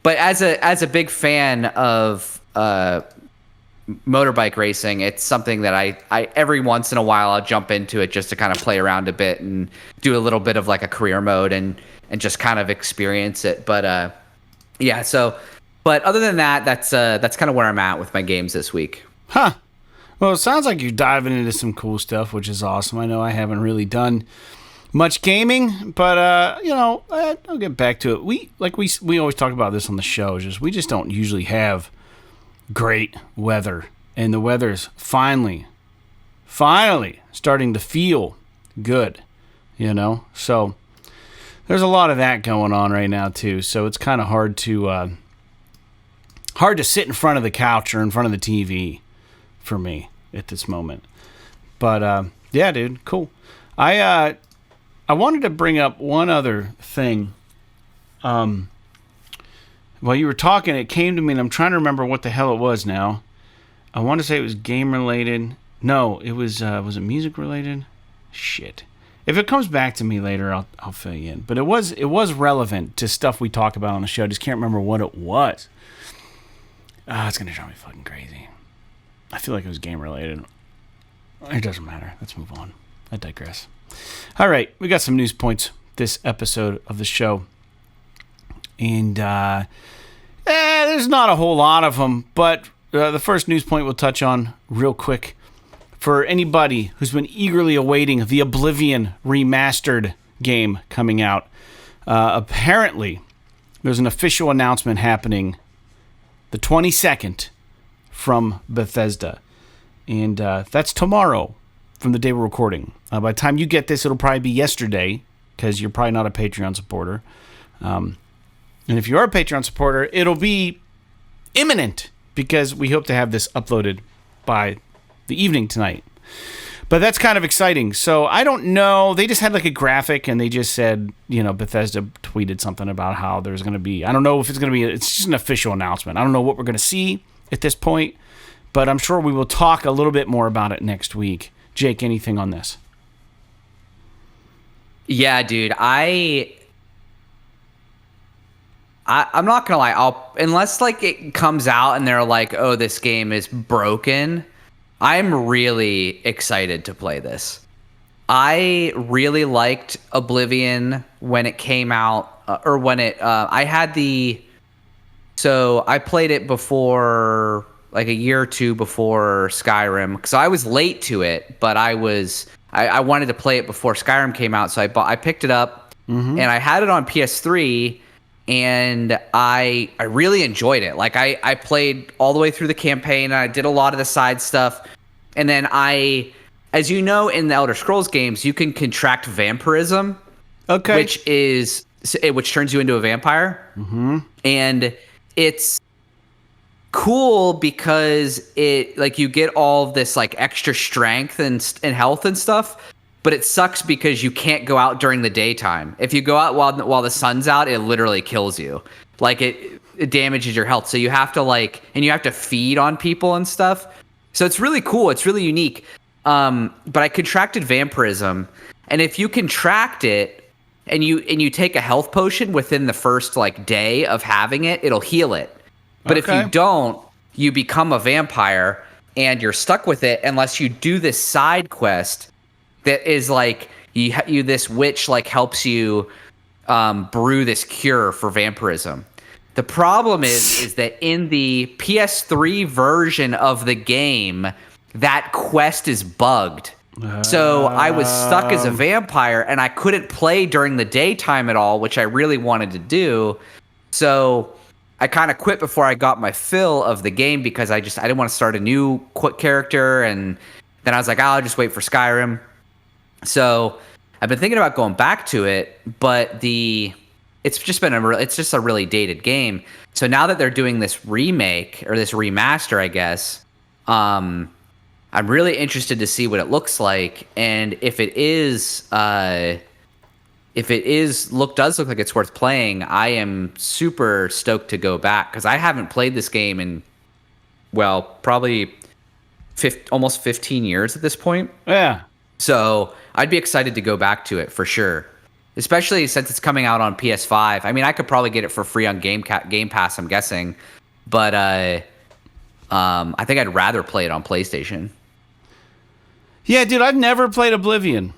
But as a big fan of motorbike racing, it's something that I every once in a while I'll jump into it just to kind of play around a bit and do a little bit of like a career mode and just kind of experience it. But yeah, so But other than that, that's kind of where I'm at with my games this week. Huh. Well, it sounds like you're diving into some cool stuff, which is awesome. I know I haven't really done much gaming, but I'll get back to it. We always talk about this on the show. We just don't usually have great weather, and the weather's finally starting to feel good. So there's a lot of that going on right now too. So it's kind of hard to sit in front of the couch or in front of the TV for me at this moment. But yeah, dude, cool. I wanted to bring up one other thing. While you were talking, it came to me, and I'm trying to remember what the hell it was now. I want to say it was game related. No, it was it music related? Shit. If it comes back to me later, I'll fill you in. But it was relevant to stuff we talk about on the show. I just can't remember what it was. It's gonna drive me fucking crazy. I feel like it was game related. It doesn't matter. Let's move on. I digress. All right, we got some news points this episode of the show. And there's not a whole lot of them, but the first news point we'll touch on real quick. For anybody who's been eagerly awaiting the Oblivion Remastered game coming out, apparently there's an official announcement happening the 22nd from Bethesda. And that's tomorrow from the day we're recording. By the time you get this, it'll probably be yesterday, because you're probably not a Patreon supporter. And if you are a Patreon supporter, it'll be imminent, because we hope to have this uploaded by the evening tonight. But that's kind of exciting. So I don't know. They just had like a graphic, and they just said, Bethesda tweeted something about how there's going to be, I don't know if it's going to be, it's just an official announcement. I don't know what we're going to see at this point, but I'm sure we will talk a little bit more about it next week. Jake, anything on this? Yeah, dude. I'm not gonna lie. Unless like it comes out and they're like, "Oh, this game is broken," I'm really excited to play this. I really liked Oblivion when it came out, or when it. I had so I played it before, like a year or two before Skyrim, because I was late to it, but I wanted to play it before Skyrim came out, so I picked it up, and I had it on PS3. And I really enjoyed it. Like I played all the way through the campaign, and I did a lot of the side stuff. And then as you know, in the Elder Scrolls games, you can contract vampirism. Okay. Which turns you into a vampire. Mm-hmm. And it's cool because it, like, you get all of this like extra strength and health and stuff. But it sucks because you can't go out during the daytime. If you go out while the sun's out, it literally kills you. Like it damages your health. So you have to and you have to feed on people and stuff. So it's really cool. It's really unique. But I contracted vampirism, and if you contract it and you take a health potion within the first day of having it, it'll heal it. But if you don't, you become a vampire and you're stuck with it unless you do this side quest. That is this witch helps you brew this cure for vampirism. The problem is that in the PS3 version of the game, that quest is bugged. So I was stuck as a vampire, and I couldn't play during the daytime at all, which I really wanted to do. So I kind of quit before I got my fill of the game, because I didn't want to start a new character, and then I was like, I'll just wait for Skyrim. So I've been thinking about going back to it, but it's just a really dated game. So now that they're doing this remake, or this remaster, I guess, I'm really interested to see what it looks like, and if it does look like it's worth playing, I am super stoked to go back, because I haven't played this game in, probably almost 15 years at this point. Yeah. So I'd be excited to go back to it for sure, especially since it's coming out on PS5. I mean, I could probably get it for free on Game Pass, I'm guessing, but I think I'd rather play it on PlayStation. Yeah, dude, I've never played Oblivion,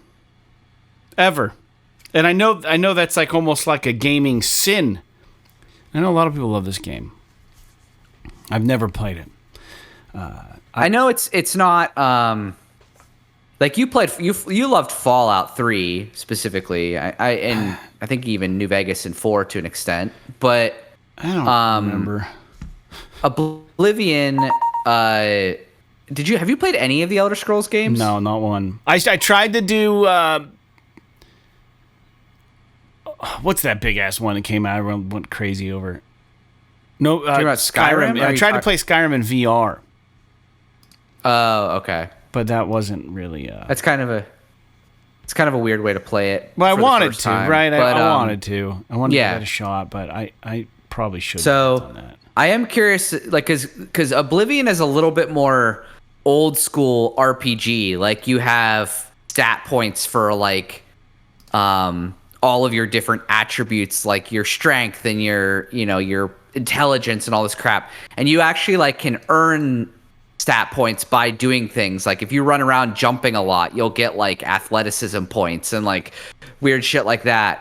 ever, and I know that's almost like a gaming sin. I know a lot of people love this game, I've never played it. I know it's not like you loved Fallout 3 specifically. And I think even New Vegas and 4 to an extent, but I don't remember. Oblivion. Have you played any of the Elder Scrolls games? No, not one. I tried to do. What's that big ass one that came out? Everyone went crazy over. No, about Skyrim? Yeah, I tried to play Skyrim in VR. Oh, okay. But that wasn't really. It's kind of a weird way to play it. Well, I wanted to, time, right? But, I wanted to. I wanted to yeah. give it a shot, but I probably should. So have done that. I am curious, like, because Oblivion is a little bit more old school RPG. Like, you have stat points for like all of your different attributes, like your strength and your intelligence and all this crap, and you actually like can earn stat points by doing things. Like if you run around jumping a lot, you'll get like athleticism points and like weird shit like that.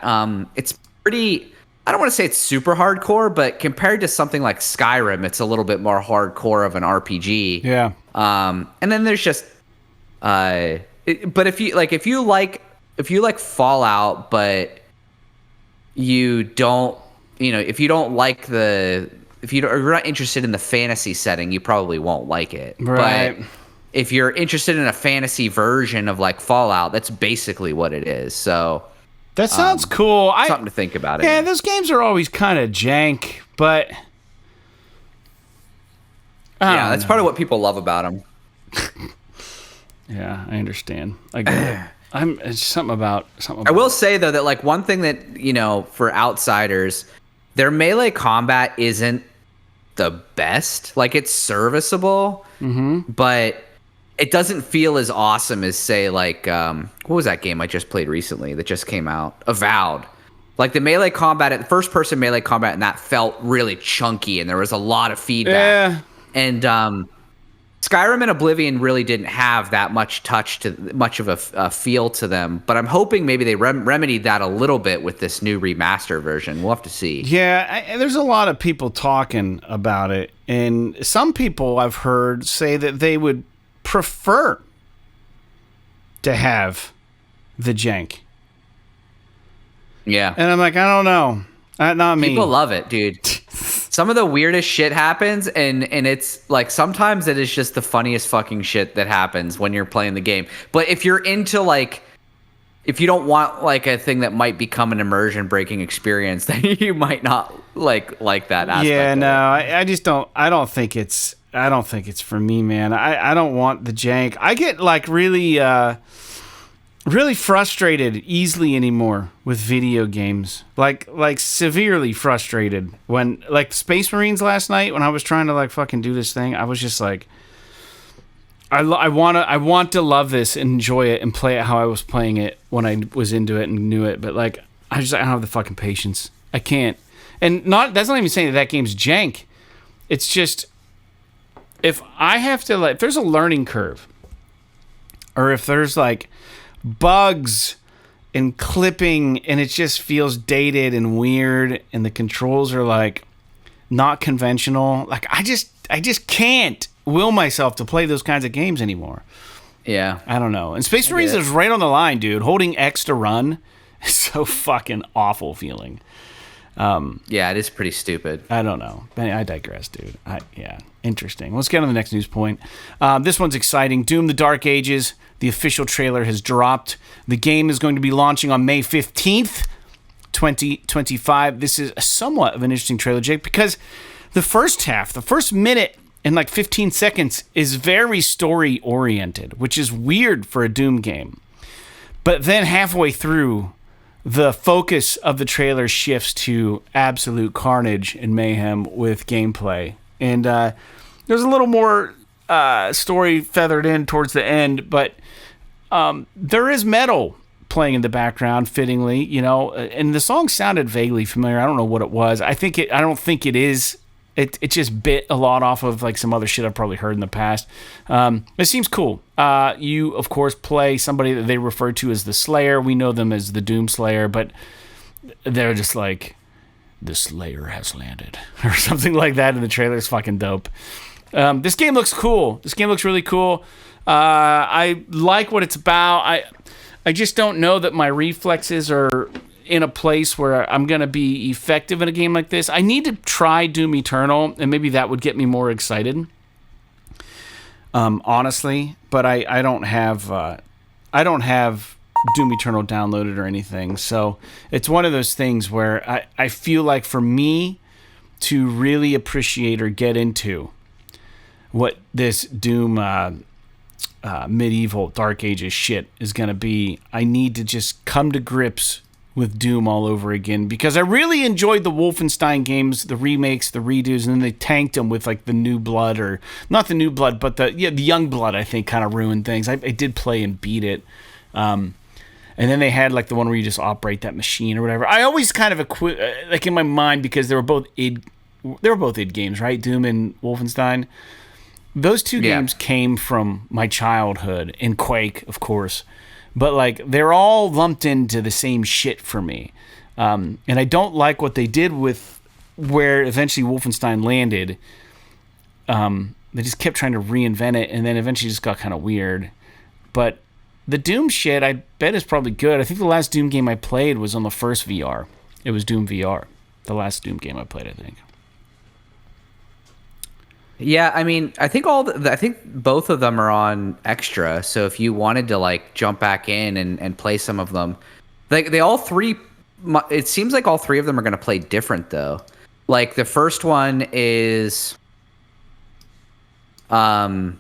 It's pretty, I don't want to say it's super hardcore, but compared to something like Skyrim, it's a little bit more hardcore of an RPG. Yeah. And then there's just but if you like Fallout, but you don't, if you're not interested in the fantasy setting, you probably won't like it. Right. But if you're interested in a fantasy version of like Fallout, that's basically what it is. So that sounds cool. Something to think about. Yeah, those games are always kind of jank, but yeah, that's part of what people love about them. Yeah, I understand. I get it. It's something about. I will say though that like one thing that for outsiders, their melee combat isn't the best. Like it's serviceable, but it doesn't feel as awesome as say like what was that game I just played recently that just came out? Avowed. Like the melee combat, the first person melee combat, and that felt really chunky, and there was a lot of feedback. Yeah. And Skyrim and Oblivion really didn't have that much much of a feel to them, but I'm hoping maybe they remedied that a little bit with this new remaster version. We'll have to see. Yeah, there's a lot of people talking about it, and some people I've heard say that they would prefer to have the jank. Yeah. And I'm like, I don't know. Not me. People love it, dude. Some of the weirdest shit happens, and it's like sometimes it is just the funniest fucking shit that happens when you're playing the game. But if you're into like, if you don't want like a thing that might become an immersion breaking experience, then you might not like that aspect. Yeah, no, I just don't. I don't think it's for me, man. I don't want the jank. I get like really frustrated easily anymore with video games. Like severely frustrated when like Space Marines last night when I was trying to like fucking do this thing. I was just like, I want to love this and enjoy it and play it how I was playing it when I was into it and knew it. But like, I don't have the fucking patience. I can't. And that's not even saying that game's jank. It's just, if I have to like, if there's a learning curve or if there's like bugs and clipping and it just feels dated and weird and the controls are like not conventional, like I just can't will myself to play those kinds of games anymore. Yeah, I don't know. And Space Marines is right on the line, dude. Holding X to run is so fucking awful feeling. Yeah, it is pretty stupid. I don't know. I digress, dude. Yeah, interesting. Let's get on the next news point. This one's exciting. Doom: The Dark Ages. The official trailer has dropped. The game is going to be launching on May 15th, 2025. This is somewhat of an interesting trailer, Jake, because the first minute and like 15 seconds is very story-oriented, which is weird for a Doom game. But then halfway through, the focus of the trailer shifts to absolute carnage and mayhem with gameplay. And there's a little more story feathered in towards the end, but there is metal playing in the background fittingly, and the song sounded vaguely familiar. I don't know what it was. I don't think it is. It just bit a lot off of like some other shit I've probably heard in the past. It seems cool. You, of course, play somebody that they refer to as the Slayer. We know them as the Doom Slayer, but they're just like the Slayer has landed, or something like that in the trailer. It's fucking dope. This game looks cool. This game looks really cool. I like what it's about. I just don't know that my reflexes are in a place where I'm going to be effective in a game like this. I need to try Doom Eternal, and maybe that would get me more excited. Honestly, but I don't have Doom Eternal downloaded or anything. So it's one of those things where I feel like for me to really appreciate or get into what this Doom medieval Dark Ages shit is going to be, I need to just come to grips with Doom all over again, because I really enjoyed the Wolfenstein games, the remakes, the redos, and then they tanked them with like the New Blood, or not the New Blood, but the Young Blood, I think, kind of ruined things. I did play and beat it. And then they had like the one where you just operate that machine or whatever. I always kind of like in my mind, because they were both id games, right? Doom and Wolfenstein. Those two games came from my childhood, and Quake, of course. But like they're all lumped into the same shit for me. And I don't like what they did with where eventually Wolfenstein landed. They just kept trying to reinvent it, and then eventually just got kind of weird. But the Doom shit, I bet, is probably good. I think the last Doom game I played was on the first VR. It was Doom VR. The last Doom game I played, I think. Yeah, I mean, I think I think both of them are on extra. So if you wanted to like jump back in and play some of them, they all three. It seems like all three of them are going to play different though. Like the first one is, kind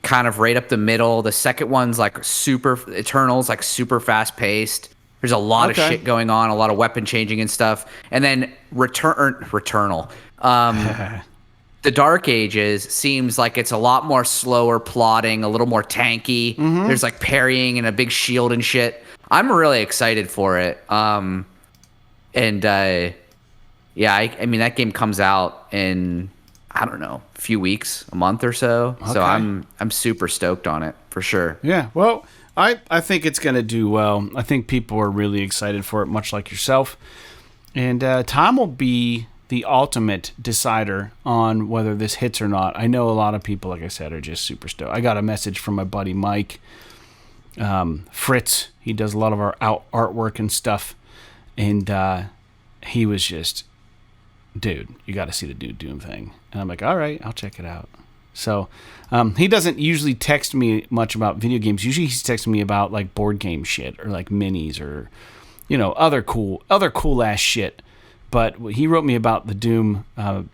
of right up the middle. The second one's like Eternal's like super fast paced. There's a lot of shit going on, a lot of weapon changing and stuff. And then Returnal. The Dark Ages seems like it's a lot more slower plotting, a little more tanky. Mm-hmm. There's like parrying and a big shield and shit. I'm really excited for it. I mean, that game comes out in, I don't know, a few weeks, a month or so. Okay. So I'm super stoked on it for sure. Yeah, well, I think it's going to do well. I think people are really excited for it, much like yourself. And time will be the ultimate decider on whether this hits or not. I know a lot of people, like I said, are just super stoked. I got a message from my buddy Mike Fritz. He does a lot of our artwork and stuff, and he was just, dude, you got to see the Doom thing. And I'm like, all right, I'll check it out. So he doesn't usually text me much about video games. Usually he's texting me about like board game shit or like minis or, you know, other cool ass shit. But he wrote me about the Doom, I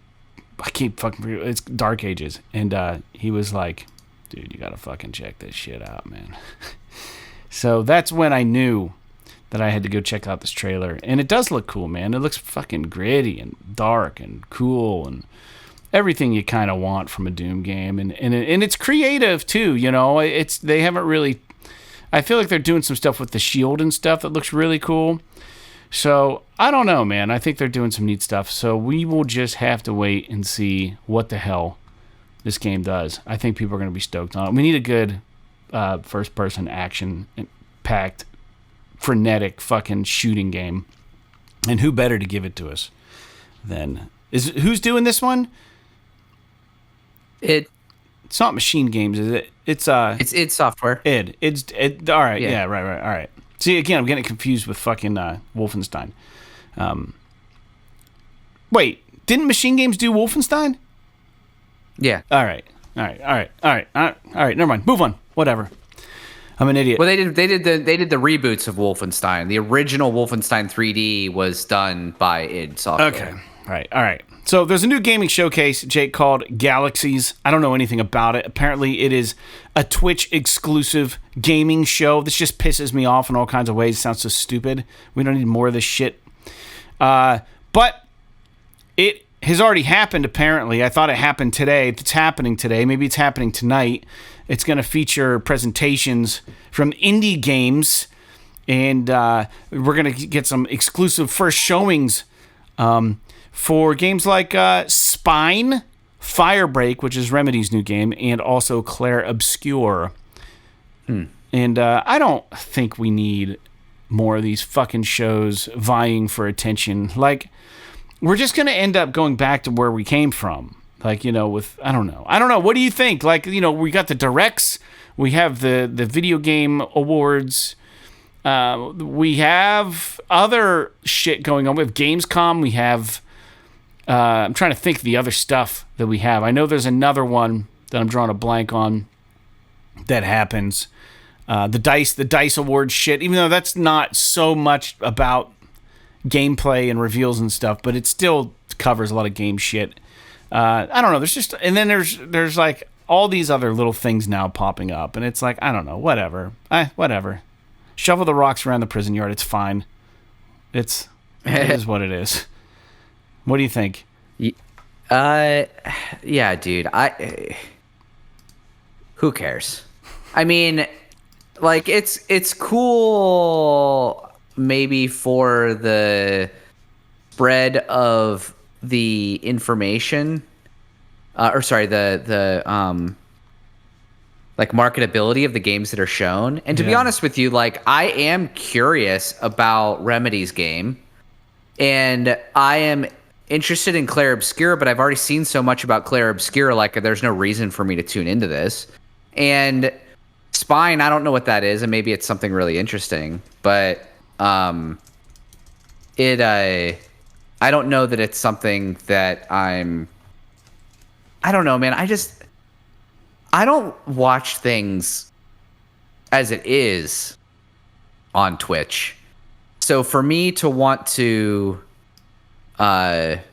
keep fucking forgetting, it's Dark Ages. And he was like, dude, you got to fucking check this shit out, man. So that's when I knew that I had to go check out this trailer. And it does look cool, man. It looks fucking gritty and dark and cool and everything you kind of want from a Doom game. And it's creative, too, you know. They haven't really... I feel like they're doing some stuff with the shield and stuff that looks really cool. So, I don't know, man. I think they're doing some neat stuff. So, we will just have to wait and see what the hell this game does. I think people are going to be stoked on it. We need a good first-person action-packed, frenetic fucking shooting game. And who better to give it to us than... Who's doing this one? It's not Machine Games, is it? It's id Software. It's all right. Yeah, right. All right. See, again, I'm getting confused with fucking Wolfenstein. Wait, didn't Machine Games do Wolfenstein? Yeah. All right. Never mind. Move on. Whatever. I'm an idiot. Well, they did the reboots of Wolfenstein. The original Wolfenstein 3D was done by id Software. Okay. All right. So there's a new gaming showcase, Jake, called Galaxies. I don't know anything about it. Apparently it is a Twitch exclusive gaming show. This just pisses me off in all kinds of ways. It sounds so stupid. We don't need more of this shit. But it has already happened, apparently. I thought it happened today. It's happening today. Maybe it's happening tonight. It's going to feature presentations from indie games. And we're going to get some exclusive first showings for games like Spine, Firebreak, which is Remedy's new game, and also Claire Obscure. And I don't think we need more of these fucking shows vying for attention. Like, we're just going to end up going back to where we came from. Like, with, I don't know. What do you think? Like, we got the directs, we have the video game awards, we have other shit going on. We have Gamescom, we have, I'm trying to think of the other stuff that we have. I know there's another one that I'm drawing a blank on that happens. The DICE awards shit, even though that's not so much about gameplay and reveals and stuff, but it still covers a lot of game shit. I don't know. There's just, and then there's like all these other little things now popping up, and it's like, I don't know, whatever. Whatever. Shovel the rocks around the prison yard. It's fine. It is what it is. What do you think? Yeah, dude. Who cares? I mean, like it's cool maybe for the spread of the information, the like marketability of the games that are shown. And to be honest with you, like I am curious about Remedy's game, and I am interested in Clair Obscur, but I've already seen so much about Clair Obscur, like there's no reason for me to tune into this. And Spine, I don't know what that is, and maybe it's something really interesting, but I don't know that it's something that I don't know, man. I don't watch things as it is on Twitch. So for me to want to like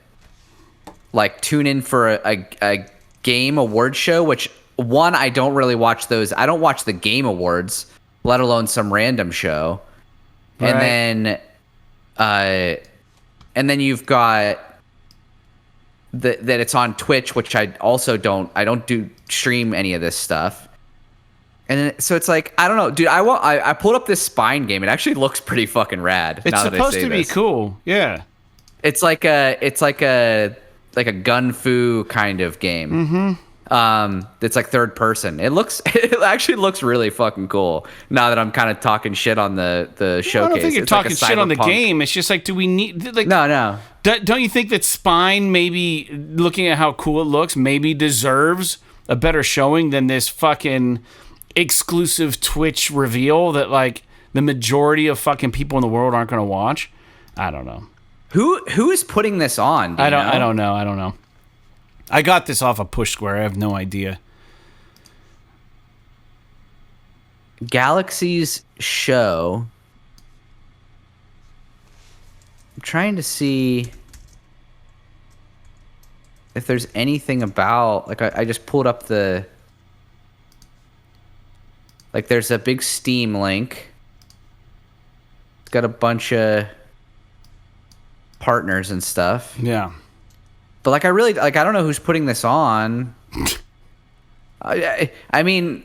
tune in for a game award show, which one, I don't really watch those. I don't watch the game awards, let alone some random show. Right. And then you've got that it's on Twitch, which I also don't stream any of this stuff. And then, so it's like, I don't know, dude, I pulled up this Spine game. It actually looks pretty fucking rad. It's supposed to be cool. Yeah. It's like a gun fu kind of game. Mm-hmm. It's like third person. It actually looks really fucking cool. Now that I'm kind of talking shit on the showcase. I don't think you're talking shit on the game. It's just like, do we need like no. Don't you think that Spine, maybe looking at how cool it looks, maybe deserves a better showing than this fucking exclusive Twitch reveal that like the majority of fucking people in the world aren't going to watch? I don't know. Who is putting this on? I don't know. I got this off of Push Square. I have no idea. Galaxy's show. I'm trying to see if there's anything about, like, I just pulled up the, like, there's a big Steam link. It's got a bunch of partners and stuff. Yeah. But like, I don't know who's putting this on. I mean,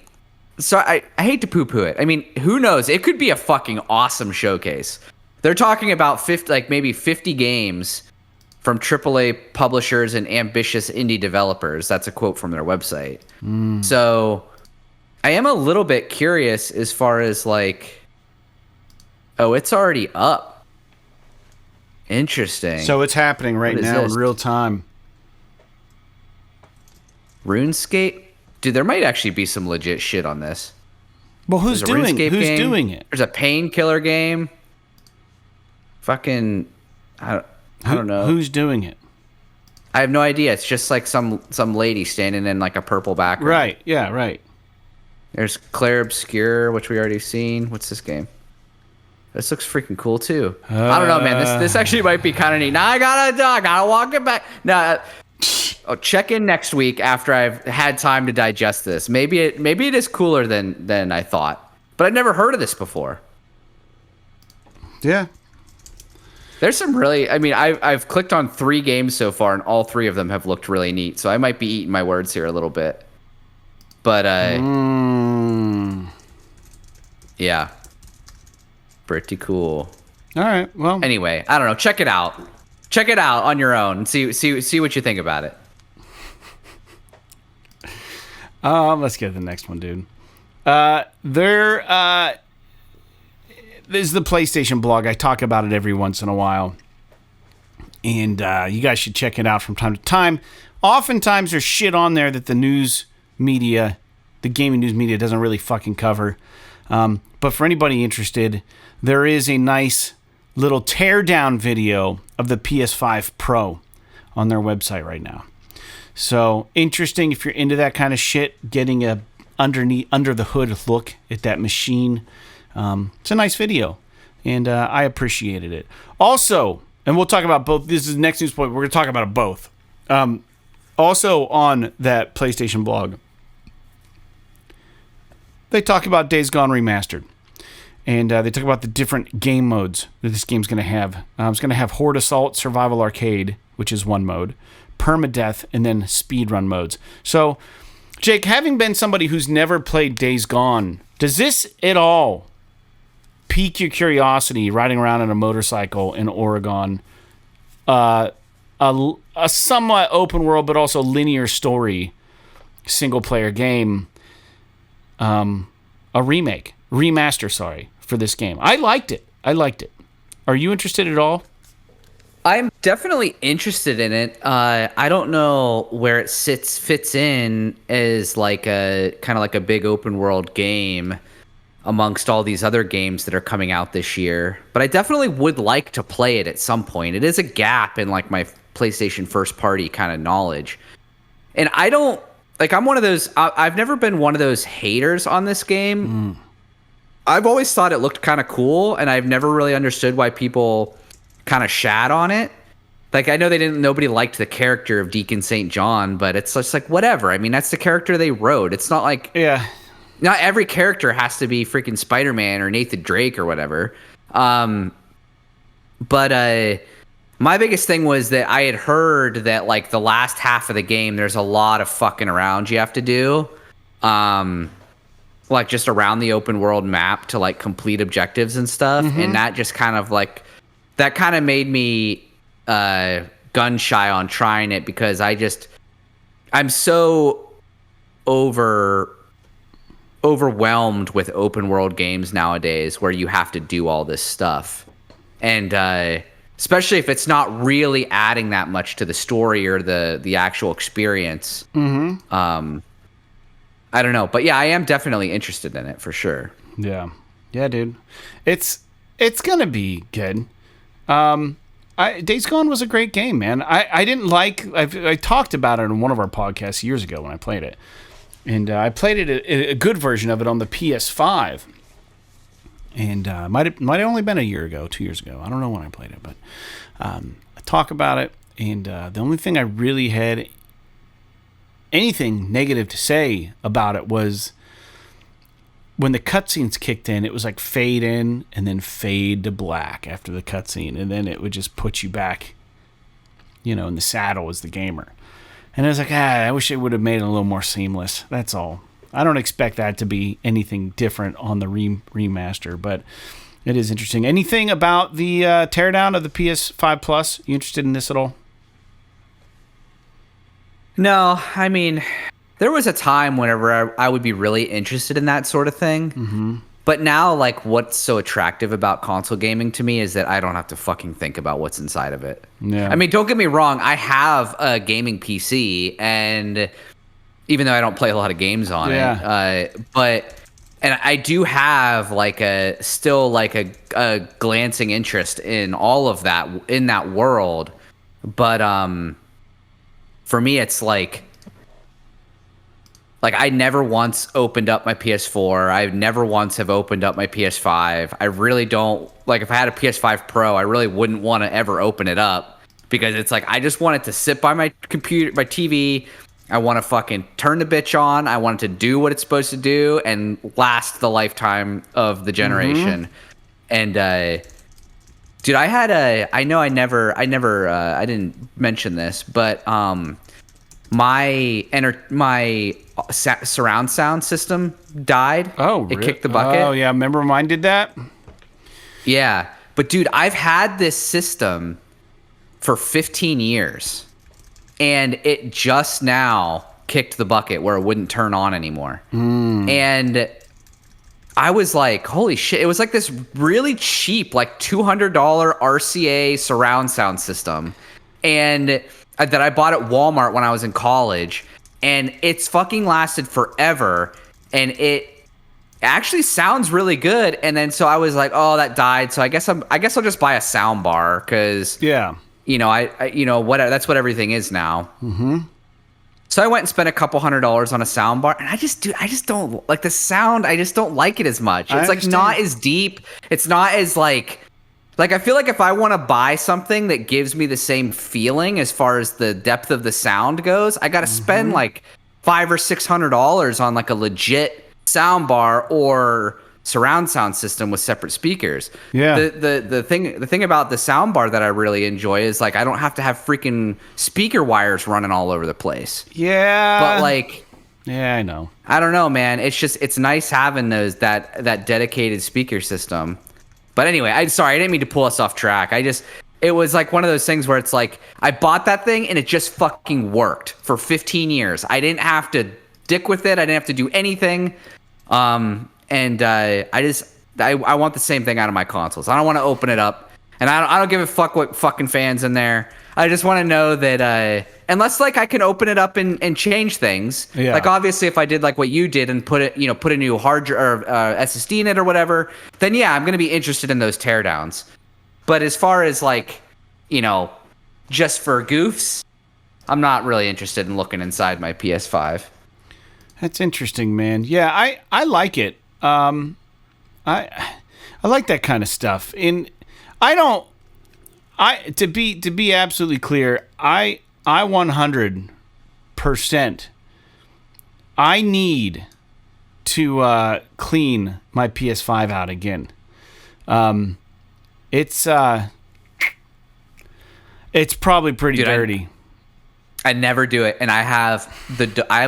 so I hate to poo-poo it. I mean, who knows? It could be a fucking awesome showcase. They're talking about 50 games from AAA publishers and ambitious indie developers. That's a quote from their website. So I am a little bit curious as far as like, oh, it's already up. Interesting. So it's happening right now in real time. RuneScape? Dude, there might actually be some legit shit on this. Well, who's doing it? There's a Painkiller game. Fucking, I don't know. Who's doing it? I have no idea. It's just like some lady standing in like a purple background. Right. Yeah. Right. There's Clair Obscur, which we already seen. What's this game? This looks freaking cool too. I don't know, man. This actually might be kind of neat. Now I gotta walk it back. Now, I'll check in next week after I've had time to digest this. Maybe it is cooler than I thought. But I've never heard of this before. Yeah. There's some really, I mean, I've clicked on 3 games so far, and all 3 of them have looked really neat. So I might be eating my words here a little bit. But yeah, pretty cool. All right. Well, anyway, I don't know. Check it out. Check it out on your own and see what you think about it. Let's get to the next one, dude. This is the PlayStation blog. I talk about it every once in a while. And you guys should check it out from time to time. Oftentimes there's shit on there that the news media, the gaming news media, doesn't really fucking cover. But for anybody interested, there is a nice little teardown video of the PS5 Pro on their website right now. So interesting if you're into that kind of shit, getting a under the hood look at that machine. It's a nice video, and I appreciated it. Also, and we'll talk about both. This is the next news point. We're going to talk about it both. Also on that PlayStation blog, they talk about Days Gone Remastered. And they talk about the different game modes that this game's going to have. It's going to have Horde Assault, Survival Arcade, which is one mode, Permadeath, and then Speedrun modes. So, Jake, having been somebody who's never played Days Gone, does this at all pique your curiosity riding around on a motorcycle in Oregon? A somewhat open world, but also linear story, single-player game, a remaster, for this game. I liked it. Are you interested at all? I'm definitely interested in it. I don't know where it fits in as like a kind of like a big open world game amongst all these other games that are coming out this year. But I definitely would like to play it at some point. It is a gap in like my PlayStation first party kind of knowledge. And I don't like, I'm one of those, I've never been one of those haters on this game. I've always thought it looked kind of cool, and I've never really understood why people kind of shat on it. Like, I know nobody liked the character of Deacon St. John, but it's just like, whatever. I mean, that's the character they wrote. It's not like, not every character has to be freaking Spider-Man or Nathan Drake or whatever. But my biggest thing was that I had heard that, like, the last half of the game, there's a lot of fucking around you have to do. Like just around the open world map to like complete objectives and stuff. And that just kind of like, that kind of made me gun shy on trying it, because I'm so overwhelmed with open world games nowadays where you have to do all this stuff. And especially if it's not really adding that much to the story or the actual experience. I don't know, but yeah, I am definitely interested in it for sure. Yeah, dude, it's gonna be good. Days Gone was a great game, man. I talked about it on one of our podcasts years ago when I played it, and I played it a good version of it on the PS5, and might have only been a year ago, 2 years ago. I don't know when I played it, but I talk about it, and the only thing I really had anything negative to say about it was when the cutscenes kicked in, it was like fade in and then fade to black after the cutscene, and then it would just put you back, in the saddle as the gamer. And I was like, I wish it would have made it a little more seamless. That's all. I don't expect that to be anything different on the remaster, but it is interesting. Anything about the teardown of the PS5 Plus? You interested in this at all? No, I mean, there was a time whenever I would be really interested in that sort of thing. But now, like, what's so attractive about console gaming to me is that I don't have to fucking think about what's inside of it. Yeah. I mean, don't get me wrong. I have a gaming PC, and even though I don't play a lot of games on it, and I do have like a glancing interest in all of that, in that world. But, for me, it's like I never once opened up my PS4. I never once have opened up my PS5. I really don't, like, if I had a PS5 Pro, I really wouldn't want to ever open it up, because it's like I just want it to sit by my computer, my TV. I want to fucking turn the bitch on. I want it to do what it's supposed to do and last the lifetime of the generation. And dude, I didn't mention this, but my surround sound system died. Oh, it kicked the bucket. Oh yeah, remember mine did that? Yeah, but dude, I've had this system for 15 years, and it just now kicked the bucket where it wouldn't turn on anymore. And I was like, holy shit. It was like this really cheap, like $200 RCA surround sound system and that I bought at Walmart when I was in college, and it's fucking lasted forever, and it actually sounds really good. And then so I was like, oh, that died. So I guess I'll just buy a sound bar because that's what everything is now. Mm-hmm. So I went and spent a couple $100 on a sound bar, and I just don't like the sound. I just don't like it as much. It's like not as deep. It's not as like I feel like if I want to buy something that gives me the same feeling as far as the depth of the sound goes, I got to spend like $500 or $600 on like a legit sound bar or surround sound system with separate speakers. Yeah. The thing about the sound bar that I really enjoy is like I don't have to have freaking speaker wires running all over the place. Yeah. But like, yeah, I know. I don't know, man. It's nice having that dedicated speaker system. But anyway, I didn't mean to pull us off track. It was like one of those things where it's like I bought that thing and it just fucking worked for 15 years. I didn't have to dick with it. I didn't have to do anything. And I want the same thing out of my consoles. I don't want to open it up, and I don't give a fuck what fucking fans in there. I just want to know that unless like I can open it up and change things. Yeah. Like obviously, if I did like what you did and put a new hard or SSD in it or whatever, then yeah, I'm gonna be interested in those teardowns. But as far as like, just for goofs, I'm not really interested in looking inside my PS5. That's interesting, man. Yeah, I like it. I like that kind of stuff. To be absolutely clear, I 100%. I need to clean my PS5 out again. It's probably pretty dirty. I never do it, and I have a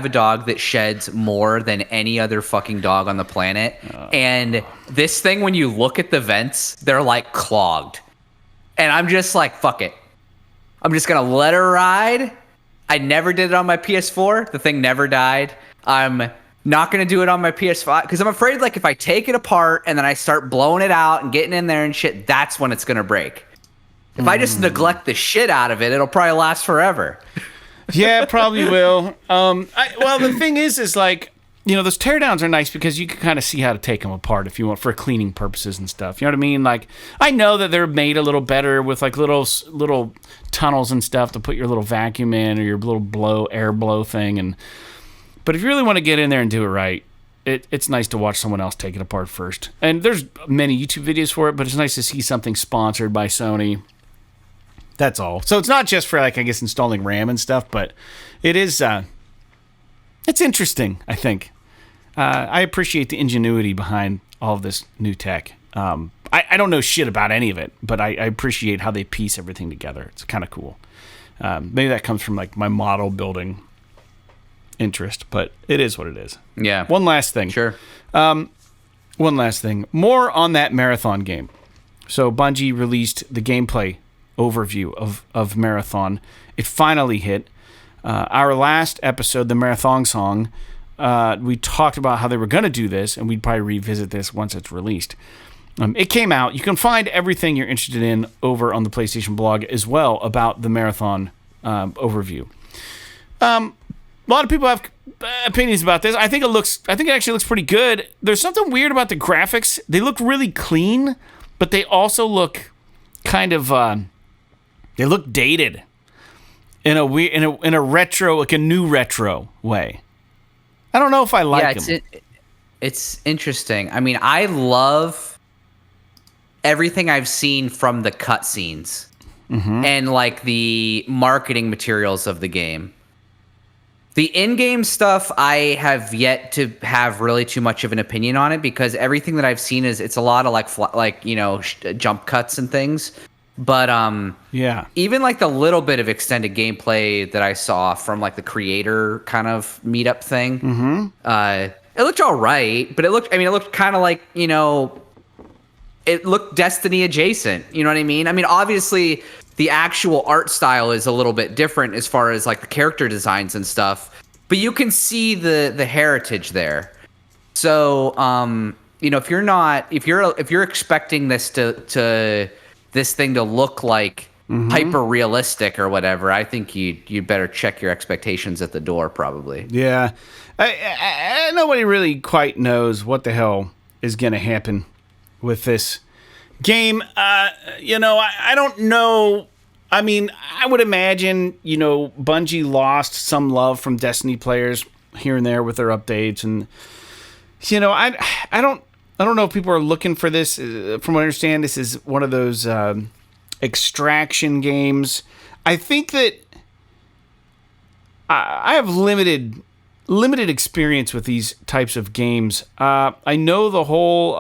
dog that sheds more than any other fucking dog on the planet. And this thing, when you look at the vents, they're like clogged. And I'm just like, fuck it. I'm just gonna let her ride. I never did it on my PS4. The thing never died. I'm not gonna do it on my PS5 because I'm afraid like if I take it apart and then I start blowing it out and getting in there and shit, that's when it's gonna break. If I just neglect the shit out of it, it'll probably last forever. Yeah, it probably will. Well, the thing is like, those teardowns are nice because you can kind of see how to take them apart if you want for cleaning purposes and stuff. You know what I mean? Like, I know that they're made a little better with like little tunnels and stuff to put your little vacuum in or your little air blow thing. But if you really want to get in there and do it right, it's nice to watch someone else take it apart first. And there's many YouTube videos for it, but it's nice to see something sponsored by Sony. That's all. So it's not just for, like, I guess, installing RAM and stuff, but it is, it's interesting, I think. I appreciate the ingenuity behind all of this new tech. I don't know shit about any of it, but I appreciate how they piece everything together. It's kind of cool. Maybe that comes from, like, my model building interest, but it is what it is. Yeah. One last thing. Sure. One last thing. More on that Marathon game. So Bungie released the gameplay overview of Marathon. It finally hit. Our last episode, the Marathon song, we talked about how they were going to do this, and we'd probably revisit this once it's released. It came out. You can find everything you're interested in over on the PlayStation blog as well about the Marathon overview. A lot of people have opinions about this. I think it actually looks pretty good. There's something weird about the graphics. They look really clean, but they also look kind of they look dated in a weird, in a retro, like a new retro way. I don't know if I like them. It's interesting. I mean, I love everything I've seen from the cutscenes and like the marketing materials of the game. The in-game stuff, I have yet to have really too much of an opinion on it because everything that I've seen is it's a lot of jump cuts and things. But yeah, even like the little bit of extended gameplay that I saw from like the creator kind of meetup thing, it looked all right. But it looked kind of like, it looked Destiny adjacent. You know what I mean? I mean, obviously the actual art style is a little bit different as far as like the character designs and stuff, but you can see the heritage there. So, if you're expecting this this thing to look like hyper realistic or whatever, I think you'd better check your expectations at the door, probably. Yeah, nobody really quite knows what the hell is going to happen with this game. I don't know. I mean, I would imagine, Bungie lost some love from Destiny players here and there with their updates, and I don't know if people are looking for this. From what I understand, this is one of those extraction games. I think that I have limited experience with these types of games. I know the whole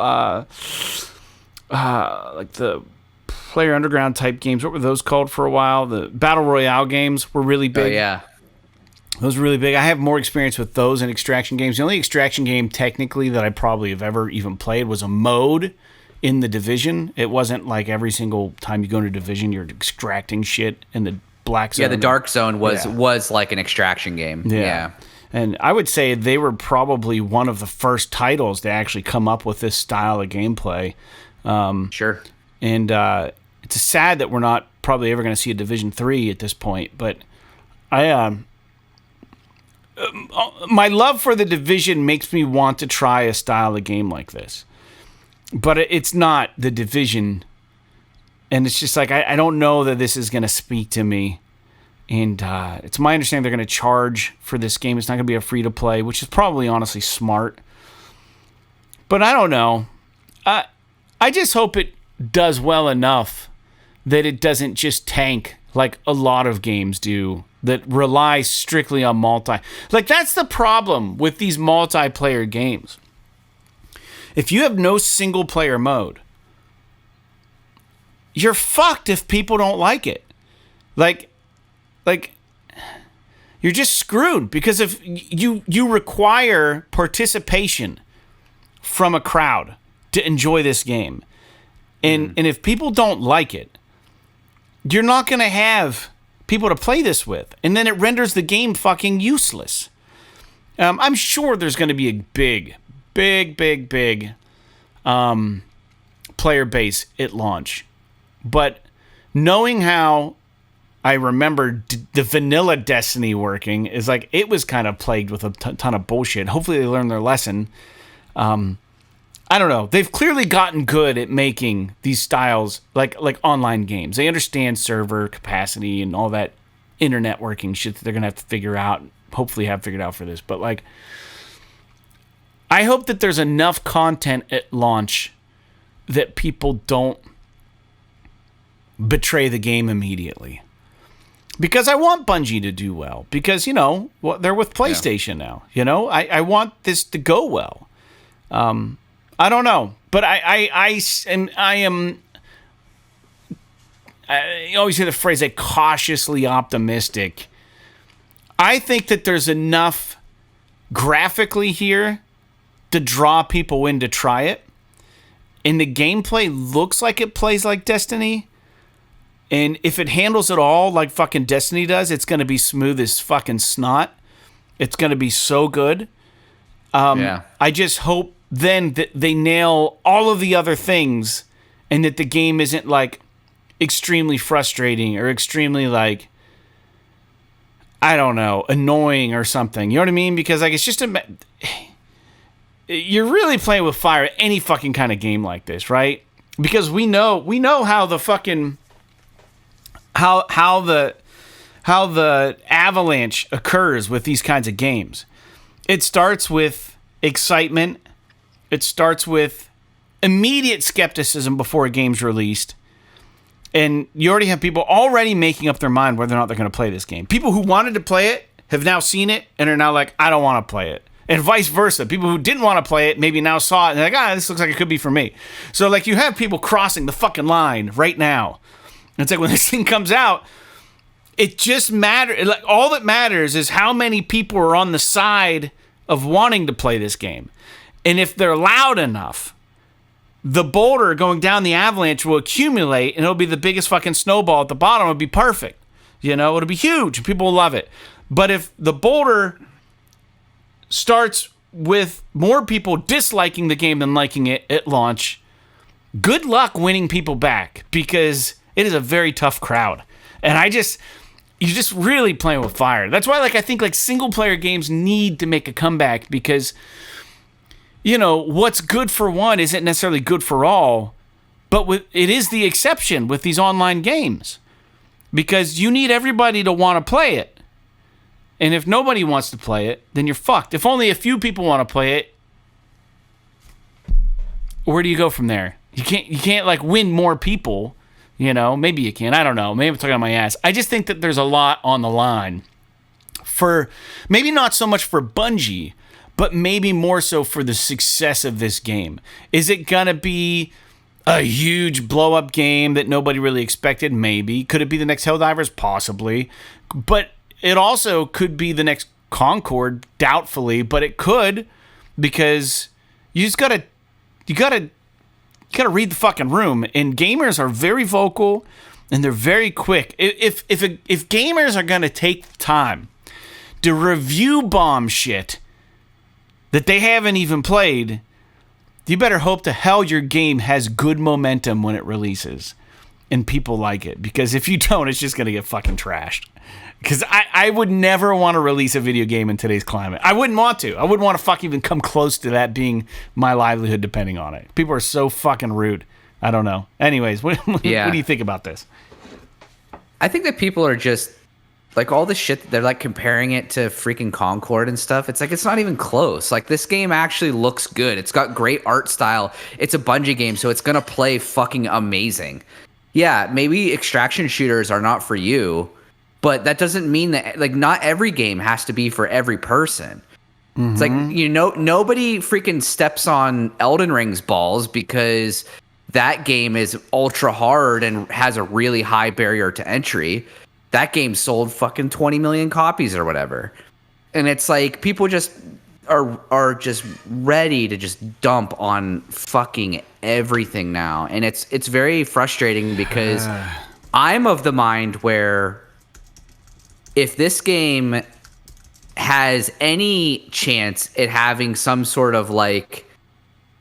like the Player Underground type games. What were those called for a while? The Battle Royale games were really big. Oh, yeah. Those were really big. I have more experience with those and extraction games. The only extraction game technically that I probably have ever even played was a mode in the Division. It wasn't like every single time you go into Division you're extracting shit in the black zone. Yeah, the Dark Zone was like an extraction game. Yeah. And I would say they were probably one of the first titles to actually come up with this style of gameplay. Sure. And it's sad that we're not probably ever going to see a Division 3 at this point, but my love for the Division makes me want to try a style of game like this. But it's not the Division. And it's just like, I don't know that this is going to speak to me. And it's my understanding they're going to charge for this game. It's not going to be a free-to-play, which is probably honestly smart. But I don't know. I just hope it does well enough that it doesn't just tank like a lot of games do that rely strictly on multi. Like, that's the problem with these multiplayer games. If you have no single-player mode, you're fucked if people don't like it. Like you're just screwed, because if you require participation from a crowd to enjoy this game. And if people don't like it, you're not going to have people to play this with. And then it renders the game fucking useless. I'm sure there's going to be a big player base at launch. But knowing how I remember the vanilla Destiny working is like, it was kind of plagued with a ton of bullshit. Hopefully they learned their lesson. I don't know. They've clearly gotten good at making these styles like online games. They understand server capacity and all that internet working shit that they're going to have to figure out. Hopefully have figured out for this. But like, I hope that there's enough content at launch that people don't betray the game immediately. Because I want Bungie to do well. Because, they're with PlayStation now. I want this to go well. I don't know. But I always hear the phrase, cautiously optimistic. I think that there's enough graphically here to draw people in to try it. And the gameplay looks like it plays like Destiny. And if it handles it all like fucking Destiny does, it's going to be smooth as fucking snot. It's going to be so good. I just hope then that they nail all of the other things and that the game isn't like extremely frustrating or extremely like, I don't know, annoying or something. You know what I mean? Because like, it's just you're really playing with fire any fucking kind of game like this, right? Because we know how the fucking how the avalanche occurs with these kinds of games. It starts with excitement. It starts with immediate skepticism before a game's released. And you already have people already making up their mind whether or not they're going to play this game. People who wanted to play it have now seen it and are now like, I don't want to play it. And vice versa. People who didn't want to play it maybe now saw it and they're like, this looks like it could be for me. So like, you have people crossing the fucking line right now. It's like when this thing comes out, it just matters. Like, all that matters is how many people are on the side of wanting to play this game. And if they're loud enough, the boulder going down the avalanche will accumulate and it'll be the biggest fucking snowball at the bottom. It'll be perfect. It'll be huge. People will love it. But if the boulder starts with more people disliking the game than liking it at launch, good luck winning people back, because It is a very tough crowd. And you're just really playing with fire. That's why, like, I think, like, single-player games need to make a comeback because, you know, what's good for one isn't necessarily good for all, but it is the exception with these online games because you need everybody to want to play it. And if nobody wants to play it, then you're fucked. If only a few people want to play it, where do you go from there? You can't like win more people, you know? Maybe you can. I don't know. Maybe I'm talking on my ass. I just think that there's a lot on the line for maybe not so much for Bungie, but maybe more so for the success of this game. Is it going to be a huge blow-up game that nobody really expected? Maybe. Could it be the next Helldivers? Possibly. But it also could be the next Concord, doubtfully, but it could because you just gotta read the fucking room, and gamers are very vocal and they're very quick. If gamers are gonna take time to review bomb shit that they haven't even played, you better hope to hell your game has good momentum when it releases and people like it. Because if you don't, it's just gonna get fucking trashed. Because I would never want to release a video game in today's climate. I wouldn't want to. I wouldn't want to fucking even come close to that being my livelihood depending on it. People are so fucking rude. I don't know. Anyways, what do you think about this? I think that people are just, like, all the shit, they're, like, comparing it to freaking Concord and stuff. It's like, it's not even close. Like, this game actually looks good. It's got great art style. It's a Bungie game, so it's going to play fucking amazing. Yeah, maybe extraction shooters are not for you, but that doesn't mean that, like, not every game has to be for every person. Mm-hmm. It's like, you know, nobody freaking steps on Elden Ring's balls because that game is ultra hard and has a really high barrier to entry. That game sold fucking 20 million copies or whatever. And it's like people just are just ready to just dump on fucking everything now. And it's very frustrating because I'm of the mind where if this game has any chance at having some sort of like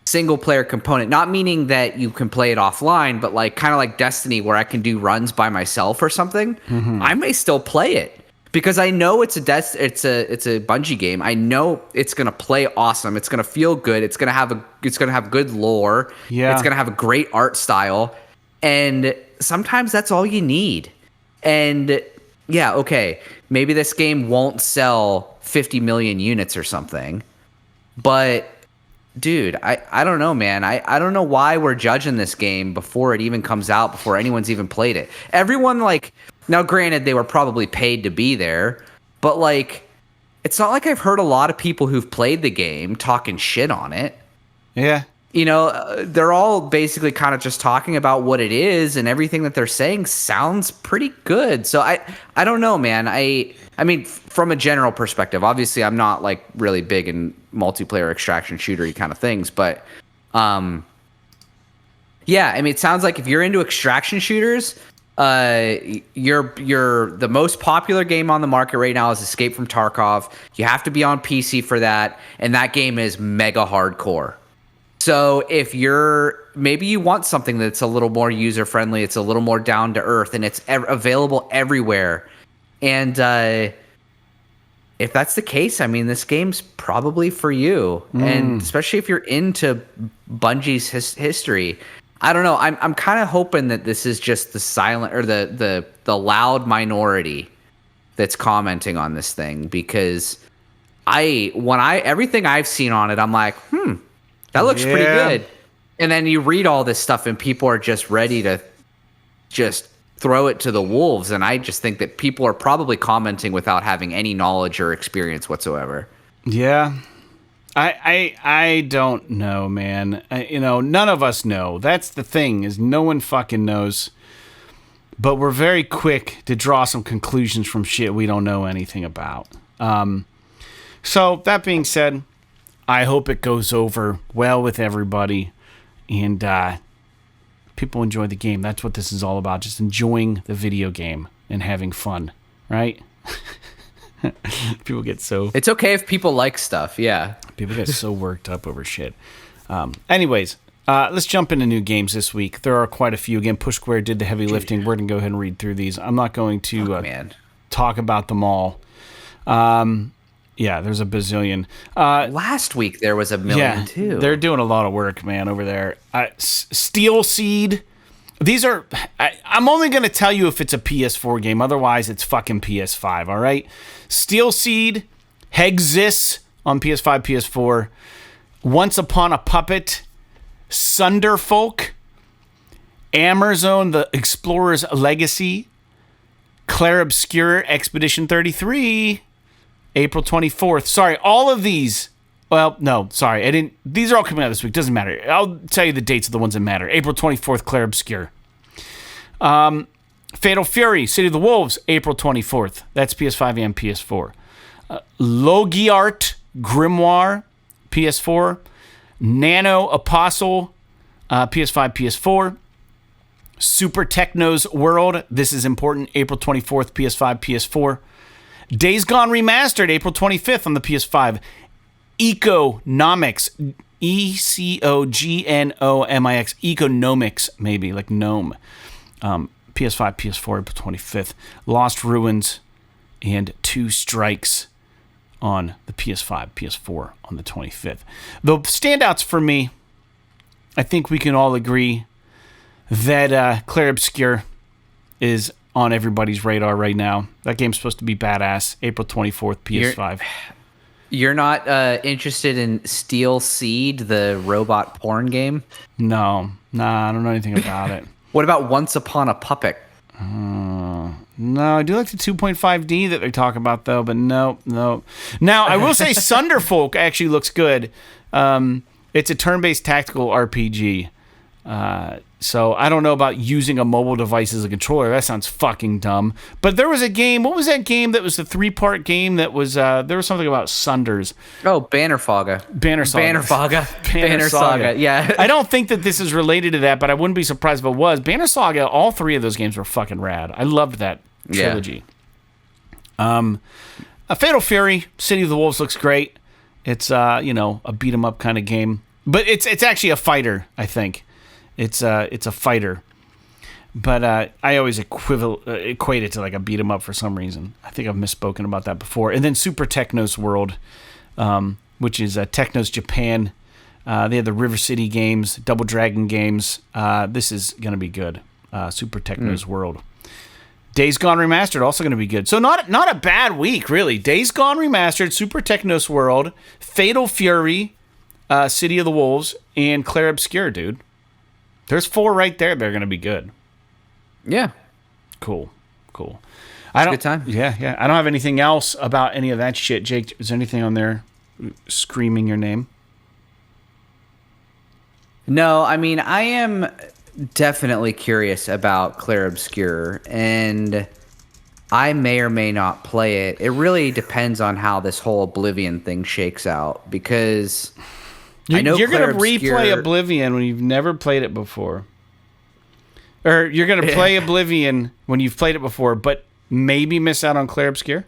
single player component, not meaning that you can play it offline, but like kind of like Destiny where I can do runs by myself or something, I may still play it because I know it's a Bungie game. I know it's going to play awesome. It's going to feel good. It's going to have good lore. Yeah. It's going to have a great art style. And sometimes that's all you need. And yeah, okay, maybe this game won't sell 50 million units or something, but dude, I don't know, man. I don't know why we're judging this game before it even comes out, before anyone's even played it. Everyone, like, now granted, they were probably paid to be there, but like, it's not like I've heard a lot of people who've played the game talking shit on it. Yeah. You know, they're all basically kind of just talking about what it is, and everything that they're saying sounds pretty good. So I don't know, man. I mean, from a general perspective, obviously I'm not like really big in multiplayer extraction shootery kind of things, but yeah, I mean, it sounds like if you're into extraction shooters, you're the most popular game on the market right now is Escape from Tarkov. You have to be on PC for that, and that game is mega hardcore. So if maybe you want something that's a little more user friendly, it's a little more down to earth, and it's available everywhere. And if that's the case, I mean, this game's probably for you, and especially if you're into Bungie's history. I don't know. I'm kind of hoping that this is just the silent or the loud minority that's commenting on this thing, because everything I've seen on it, I'm like, that looks pretty good. And then you read all this stuff and people are just ready to just throw it to the wolves. And I just think that people are probably commenting without having any knowledge or experience whatsoever. Yeah. I don't know, man. None of us know. That's the thing, is no one fucking knows. But we're very quick to draw some conclusions from shit we don't know anything about. So that being said, I hope it goes over well with everybody, and people enjoy the game. That's what this is all about, just enjoying the video game and having fun, right? People get so... It's okay if people like stuff, yeah. People get so worked up over shit. Anyways, Let's jump into new games this week. There are quite a few. Again, Push Square did the heavy lifting. We're going to go ahead and read through these. I'm not going to talk about them all. Yeah, there's a bazillion. Last week there was a million too. They're doing a lot of work, man, over there. Steel Seed. These are... I'm only going to tell you if it's a PS4 game. Otherwise, it's fucking PS5, all right? Steel Seed, Hexis on PS5, PS4, Once Upon a Puppet, Sunderfolk, Amarzone, The Explorer's Legacy, Clair Obscur, Expedition 33, April 24th. Sorry, all of these... Well, no, sorry. I didn't. These are all coming out this week. Doesn't matter. I'll tell you the dates of the ones that matter. April 24th, Clair Obscur. Fatal Fury, City of the Wolves, April 24th. That's PS5 and PS4. Logiart Grimoire, PS4. Nano Apostle, PS5, PS4. Super Techno's World. This is important. April 24th, PS5, PS4. Days Gone Remastered, April 25th on the PS5. Economics, Ecognomix, Economics, maybe, like gnome. PS5, PS4, April 25th. Lost Ruins and Two Strikes on the PS5, PS4 on the 25th. The standouts for me, I think we can all agree that Clair Obscur is on everybody's radar right now. That game's supposed to be badass. April 24th, PS5. You're not interested in Steel Seed, the robot porn game? No. Nah, I don't know anything about it. What about Once Upon a Puppet? No, I do like the 2.5D that they talk about, though, but no. Now, I will say Sunderfolk actually looks good. It's a turn-based tactical RPG. So I don't know about using a mobile device as a controller. That sounds fucking dumb. But there was a game. What was that game that was the 3-part game that was... there was something about Sunders. Oh, Banner Saga. Banner Saga. Yeah. I don't think that this is related to that, but I wouldn't be surprised if it was. Banner Saga, all 3 of those games were fucking rad. I loved that trilogy. Yeah. A Fatal Fury, City of the Wolves looks great. It's, a beat-em-up kind of game. But it's actually a fighter, I think. It's a fighter, but I always equate it to like a beat 'em up for some reason. I think I've misspoken about that before. And then Super Techno's World, which is Techno's Japan. They have the River City games, Double Dragon games. This is gonna be good. Super Techno's World. Days Gone Remastered also gonna be good. So not a bad week really. Days Gone Remastered, Super Techno's World, Fatal Fury, City of the Wolves, and Clair Obscur, dude. There's 4 right there. They're going to be good. Yeah. Cool. It's a good time. Yeah. I don't have anything else about any of that shit. Jake, is there anything on there screaming your name? No, I mean, I am definitely curious about Clair Obscur, and I may or may not play it. It really depends on how this whole Oblivion thing shakes out, because... You're going to replay Oblivion when you've never played it before. Or you're going to play Oblivion when you've played it before, but maybe miss out on Clair Obscur?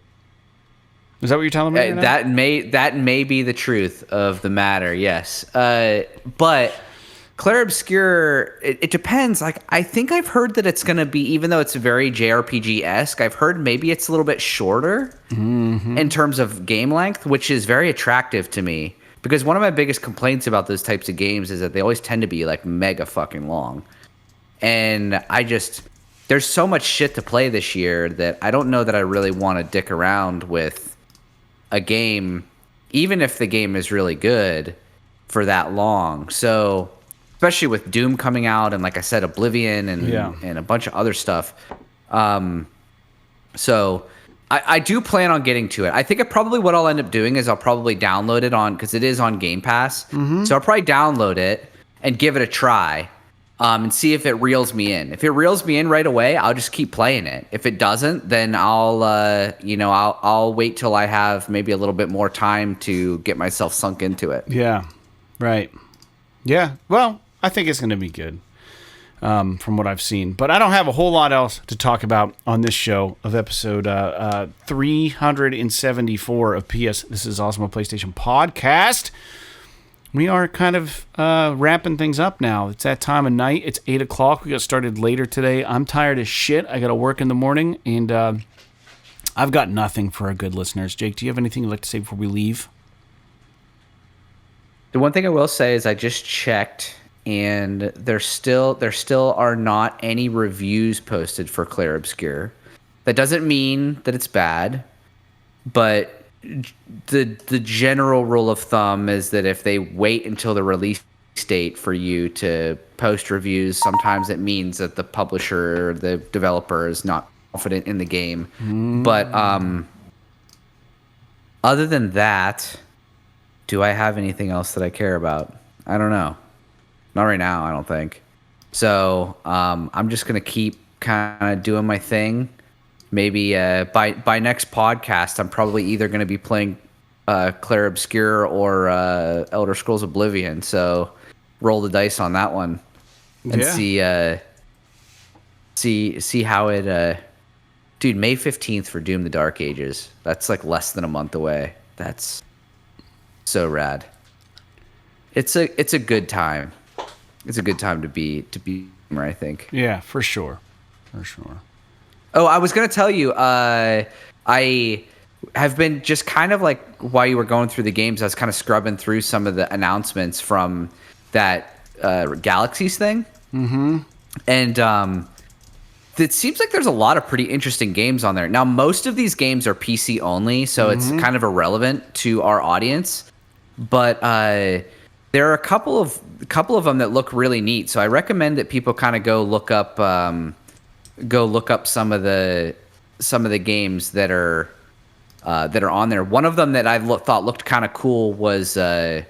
Is that what you're telling me right now? That may be the truth of the matter, yes. But Clair Obscur, it depends. Like, I think I've heard that it's going to be, even though it's very JRPG-esque, I've heard maybe it's a little bit shorter in terms of game length, which is very attractive to me. Because one of my biggest complaints about those types of games is that they always tend to be like mega fucking long. And there's so much shit to play this year that I don't know that I really want to dick around with a game, even if the game is really good, for that long. So, especially with Doom coming out and, like I said, Oblivion and a bunch of other stuff. So... I do plan on getting to it. I think probably what I'll end up doing is I'll probably download it because it is on Game Pass. So I'll probably download it and give it a try and see if it reels me in. If it reels me in right away, I'll just keep playing it. If it doesn't, then I'll wait till I have maybe a little bit more time to get myself sunk into it. Yeah, right. Yeah, well, I think it's going to be good. From what I've seen. But I don't have a whole lot else to talk about on this show of episode 374 of PS This Is Awesome, a PlayStation podcast. we are kind of wrapping things up now. It's that time of night. It's 8 o'clock. We got started later today. I'm tired as shit. I got to work in the morning, and I've got nothing for our good listeners. Jake, do you have anything you'd like to say before we leave? The one thing I will say is I just checked, and there still are not any reviews posted for Clair Obscur. That doesn't mean that it's bad, but the general rule of thumb is that if they wait until the release date for you to post reviews, sometimes it means that the publisher or the developer is not confident in the game. But other than that, do I have anything else that I care about? I don't know. Not right now, I don't think. So I'm just going to keep kind of doing my thing. Maybe by next podcast, I'm probably either going to be playing Clair Obscur or Elder Scrolls Oblivion. So roll the dice on that one and see how it. Dude, May 15th for Doom: The Dark Ages. That's like less than a month away. That's so rad. It's a good time. It's a good time to be I think. Yeah, for sure. For sure. Oh, I was going to tell you, I have been just kind of like while you were going through the games, I was kind of scrubbing through some of the announcements from that Galaxies thing. Mm-hmm. And it seems like there's a lot of pretty interesting games on there. Now, most of these games are PC only, so it's kind of irrelevant to our audience. But there are a couple of them that look really neat. So I recommend that people kind of go look up some of the games that are on there. One of them that I thought looked kind of cool was this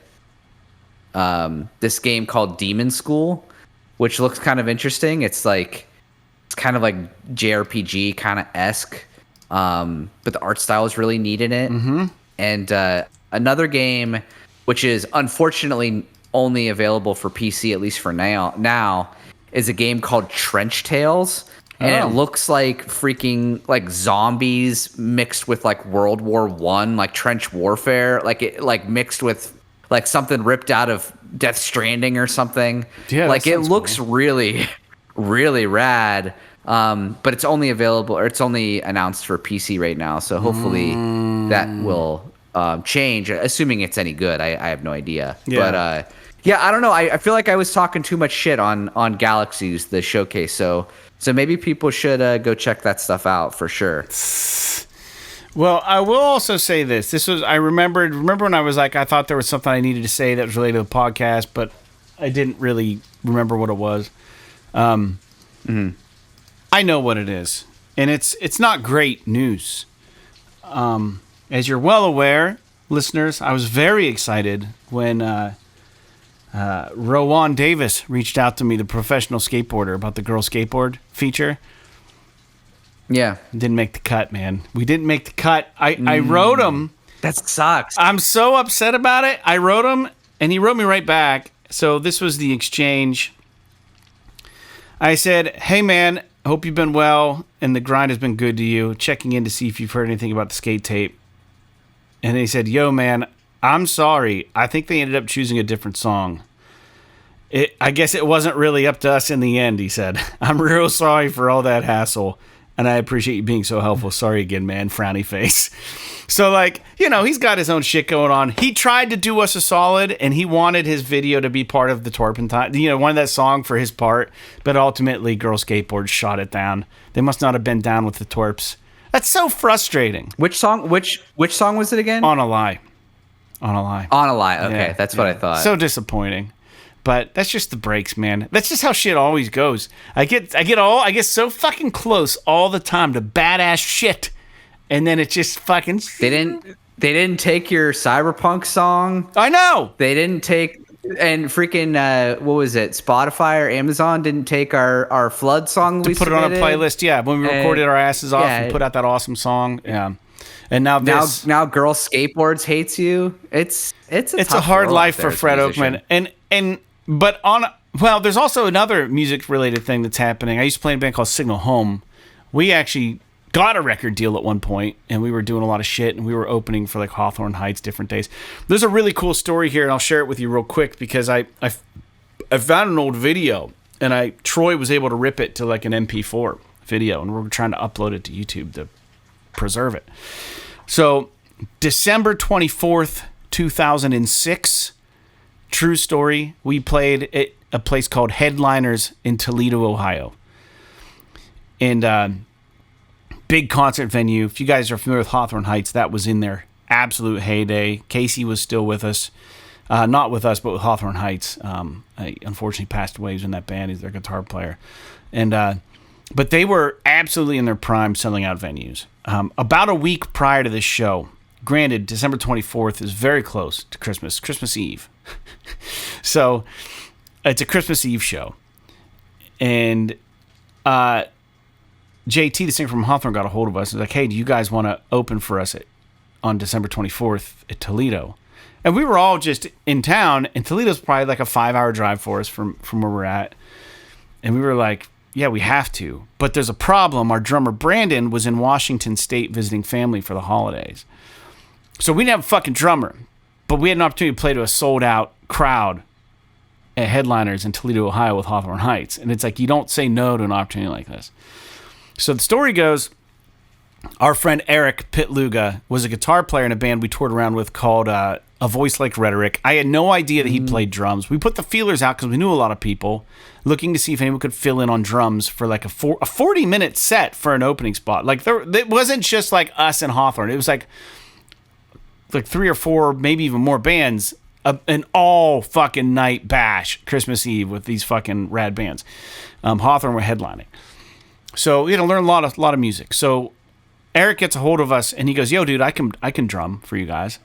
game called Demon School, which looks kind of interesting. It's kind of like JRPG kind of esque, but the art style is really neat in it. Mm-hmm. And another game, which is unfortunately only available for PC, at least for now, is a game called Trench Tales. And it looks like freaking like zombies mixed with like World War I, like trench warfare, like mixed with like something ripped out of Death Stranding or something. Yeah, like it looks really, really rad. But it's only available, or it's only announced for PC right now. So hopefully that will change, assuming it's any good. I have no idea. Yeah. But I don't know. I feel like I was talking too much shit on Galaxies, the showcase. So maybe people should go check that stuff out for sure. Well, I will also say this. I remember when I was like, I thought there was something I needed to say that was related to the podcast, but I didn't really remember what it was. I know what it is, and it's not great news. As you're well aware, listeners, I was very excited when Rowan Davis reached out to me, the professional skateboarder, about the girl skateboard feature. Yeah. Didn't make the cut, man. We didn't make the cut. I wrote him. That sucks. I'm so upset about it. I wrote him, and he wrote me right back. So this was the exchange. I said, hey, man, hope you've been well, and the grind has been good to you. Checking in to see if you've heard anything about the skate tape. And he said, yo, man, I'm sorry. I think they ended up choosing a different song. I guess it wasn't really up to us in the end, he said. I'm real sorry for all that hassle, and I appreciate you being so helpful. Sorry again, man. Frowny face. So, like, he's got his own shit going on. He tried to do us a solid, and he wanted his video to be part of the Torpentine, wanted that song for his part, but ultimately Girl Skateboard shot it down. They must not have been down with the Torps. That's so frustrating. Which song was it again? On a Lie. Okay, yeah, that's what I thought. So disappointing. But that's just the breaks, man. That's just how shit always goes. I get so fucking close all the time to badass shit, and then it just fucking. They didn't take your Cyberpunk song. I know. They didn't take, and freaking what was it? Spotify or Amazon didn't take our Flood song. To put it on a playlist, yeah. When we recorded our asses off and put out that awesome song, yeah. And now Girl Skateboards hates you. It's a hard life for Fred Oakman, But there's also another music related thing that's happening. I used to play in a band called Signal Home. We actually got a record deal at one point, and we were doing a lot of shit, and we were opening for like Hawthorne Heights different days. There's a really cool story here, and I'll share it with you real quick because I found an old video, and Troy was able to rip it to like an MP4 video, and we're trying to upload it to YouTube to preserve it. So December 24th, 2006, true story, we played at a place called Headliners in Toledo, Ohio. And big concert venue. If you guys are familiar with Hawthorne Heights, that was in their absolute heyday. Casey was still with us. Not with us, but with Hawthorne Heights. He unfortunately passed away. He was in that band. He's their guitar player. But they were absolutely in their prime selling out venues. About a week prior to this show, granted, December 24th is very close to Christmas Eve. So it's a Christmas Eve show. And JT, the singer from Hawthorne, got a hold of us. He was like, hey, do you guys want to open for us on December 24th at Toledo? And we were all just in town, and Toledo's probably like a 5-hour drive for us from where we're at. And we were like, yeah, we have to. But there's a problem. Our drummer, Brandon, was in Washington State visiting family for the holidays. So we didn't have a fucking drummer. But we had an opportunity to play to a sold-out crowd at Headliners in Toledo, Ohio with Hawthorne Heights. And it's like, you don't say no to an opportunity like this. So the story goes, our friend Eric Pitluga was a guitar player in a band we toured around with called A Voice Like Rhetoric. I had no idea that he played drums. We put the feelers out because we knew a lot of people, looking to see if anyone could fill in on drums for like a 40-minute set for an opening spot. Like it wasn't just like us and Hawthorne. It was like 3 or 4, maybe even more bands, an all fucking night bash Christmas Eve with these fucking rad bands. Hawthorne were headlining. So we had to learn a lot of music. So Eric gets a hold of us and he goes, yo, dude, I can drum for you guys.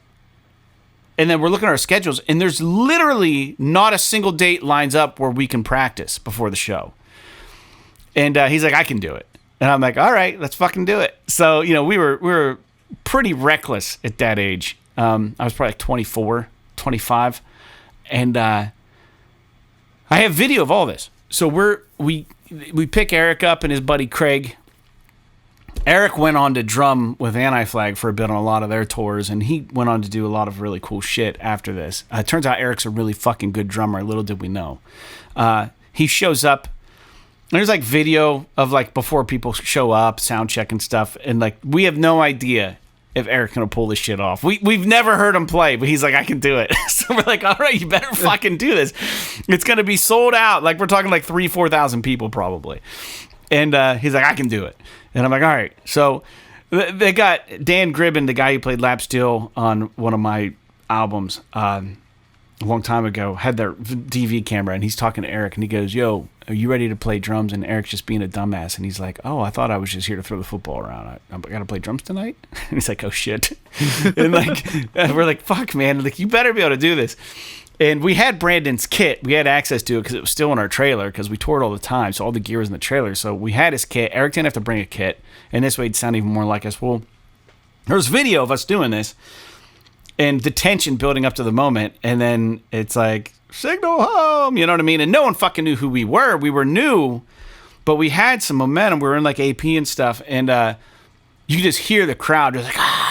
And then we're looking at our schedules, and there's literally not a single date lines up where we can practice before the show. And he's like, I can do it. And I'm like, all right, let's fucking do it. So, we were pretty reckless at that age. I was probably like 24, 25. And I have video of all this. So we pick Eric up and his buddy Craig. Eric went on to drum with Anti-Flag for a bit on a lot of their tours, and he went on to do a lot of really cool shit after this. It turns out Eric's a really fucking good drummer. Little did we know. He shows up. There's like video of like before people show up, sound check and stuff, and like we have no idea if Eric's gonna pull this shit off. We've never heard him play, but he's like, I can do it. So we're like, all right, you better fucking do this. It's gonna be sold out. Like we're talking like 3,000-4,000 people probably. And he's like, I can do it. And I'm like, all right. So they got Dan Gribben, the guy who played Lap Steel on one of my albums a long time ago, had their DV camera, and he's talking to Eric, and he goes, yo, are you ready to play drums? And Eric's just being a dumbass, and he's like, oh, I thought I was just here to throw the football around. I got to play drums tonight? And he's like, oh, shit. And like we're like, fuck, man. Like, you better be able to do this. And we had Brandon's kit. We had access to it because it was still in our trailer because we toured all the time. So all the gear was in the trailer. So we had his kit. Eric didn't have to bring a kit. And this way it'd sound even more like us. Well, there's video of us doing this and the tension building up to the moment. And then it's like, signal home. You know what I mean? And no one fucking knew who we were. We were new, but we had some momentum. We were in like AP and stuff. And you just hear the crowd just like, ah.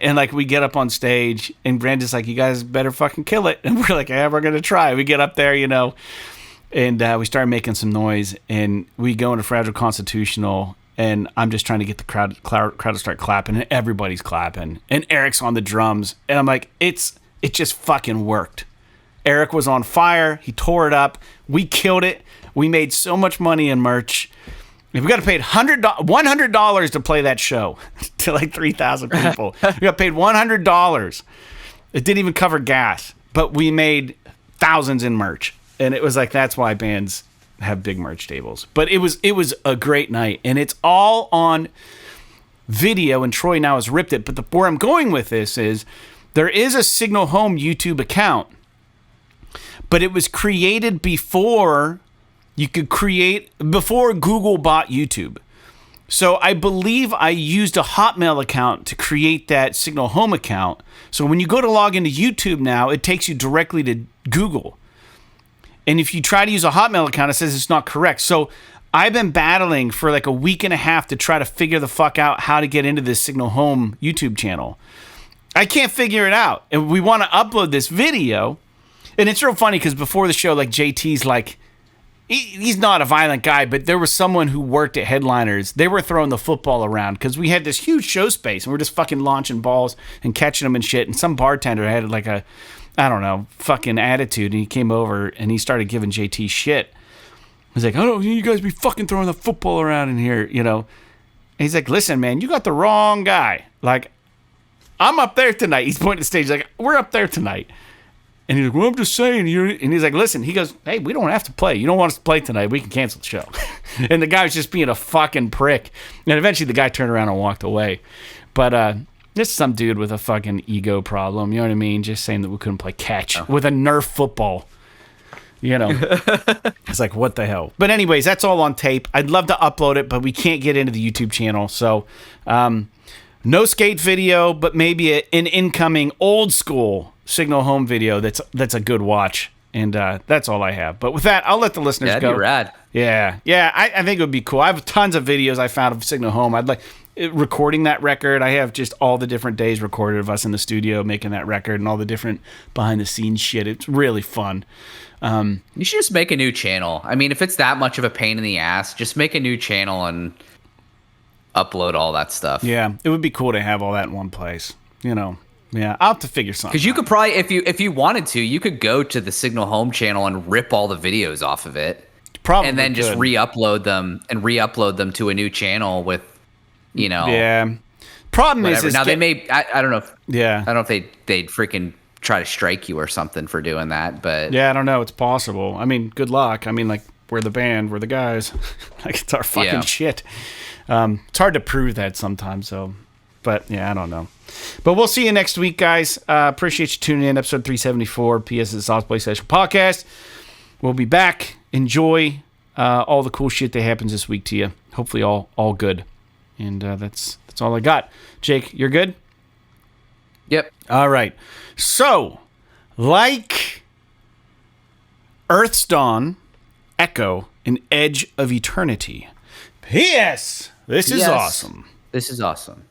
And like we get up on stage and Brandon's like, you guys better fucking kill it. And we're like, yeah, we're going to try. We get up there, and we start making some noise and we go into Fragile Constitutional and I'm just trying to get the crowd to start clapping and everybody's clapping and Eric's on the drums. And I'm like, it just fucking worked. Eric was on fire. He tore it up. We killed it. We made so much money in merch. We got paid $100 to play that show to like 3,000 people. We got paid $100. It didn't even cover gas, but we made thousands in merch. And it was like, that's why bands have big merch tables. But it was a great night, and it's all on video, and Troy now has ripped it. But where I'm going with this is there is a Signal Home YouTube account, but it was created before Google bought YouTube. So I believe I used a Hotmail account to create that Signal Home account. So when you go to log into YouTube now, it takes you directly to Google. And if you try to use a Hotmail account, it says it's not correct. So I've been battling for like a week and a half to try to figure the fuck out how to get into this Signal Home YouTube channel. I can't figure it out. And we want to upload this video. And it's real funny because before the show, like JT's like, he's not a violent guy, but there was someone who worked at Headliners. They were throwing the football around because we had this huge show space and we're just fucking launching balls and catching them and shit. And some bartender had like a, I don't know, fucking attitude. And he came over and he started giving JT shit. He's like, oh, you guys be fucking throwing the football around in here, you know. And he's like, listen, man, you got the wrong guy. Like, I'm up there tonight. He's pointing to the stage. He's like, we're up there tonight. And he's like, well, I'm just saying. And he's like, listen. He goes, hey, we don't have to play. You don't want us to play tonight. We can cancel the show. And the guy was just being a fucking prick. And eventually the guy turned around and walked away. But this is some dude with a fucking ego problem. You know what I mean? Just saying that we couldn't play catch with a Nerf football. You know, it's like, what the hell? But anyways, that's all on tape. I'd love to upload it, but we can't get into the YouTube channel. So no skate video, but maybe an incoming old school Signal Home video that's a good watch. And that's all I have. But with that, I'll let the listeners go. That'd be rad. Yeah. I think it would be cool. I have tons of videos I found of Signal Home. I'd like recording that record. I have just all the different days recorded of us in the studio making that record and all the different behind the scenes shit. It's really fun. You should just make a new channel. I mean, if it's that much of a pain in the ass, just make a new channel and upload all that stuff. Yeah, it would be cool to have all that in one place. You know, yeah, I'll have to figure something. Because you could probably, if you wanted to, you could go to the Signal Home channel and rip all the videos off of it, probably, and then just re-upload them to a new channel with, you know, yeah. Problem is now they may. I don't know. Yeah, I don't know if they'd freaking try to strike you or something for doing that, but yeah, I don't know. It's possible. I mean, good luck. I mean, like, we're the band, we're the guys. Like, it's our fucking shit. It's hard to prove that sometimes, so, but yeah, I don't know. But we'll see you next week, guys. Appreciate you tuning in. Episode 374, PS' Sauce PlayStation Podcast. We'll be back. Enjoy all the cool shit that happens this week to you. Hopefully all good. And that's all I got. Jake, you're good? Yep. All right. So, like Earth's Dawn, Echo, and Edge of Eternity. P.S. This is awesome. This is awesome.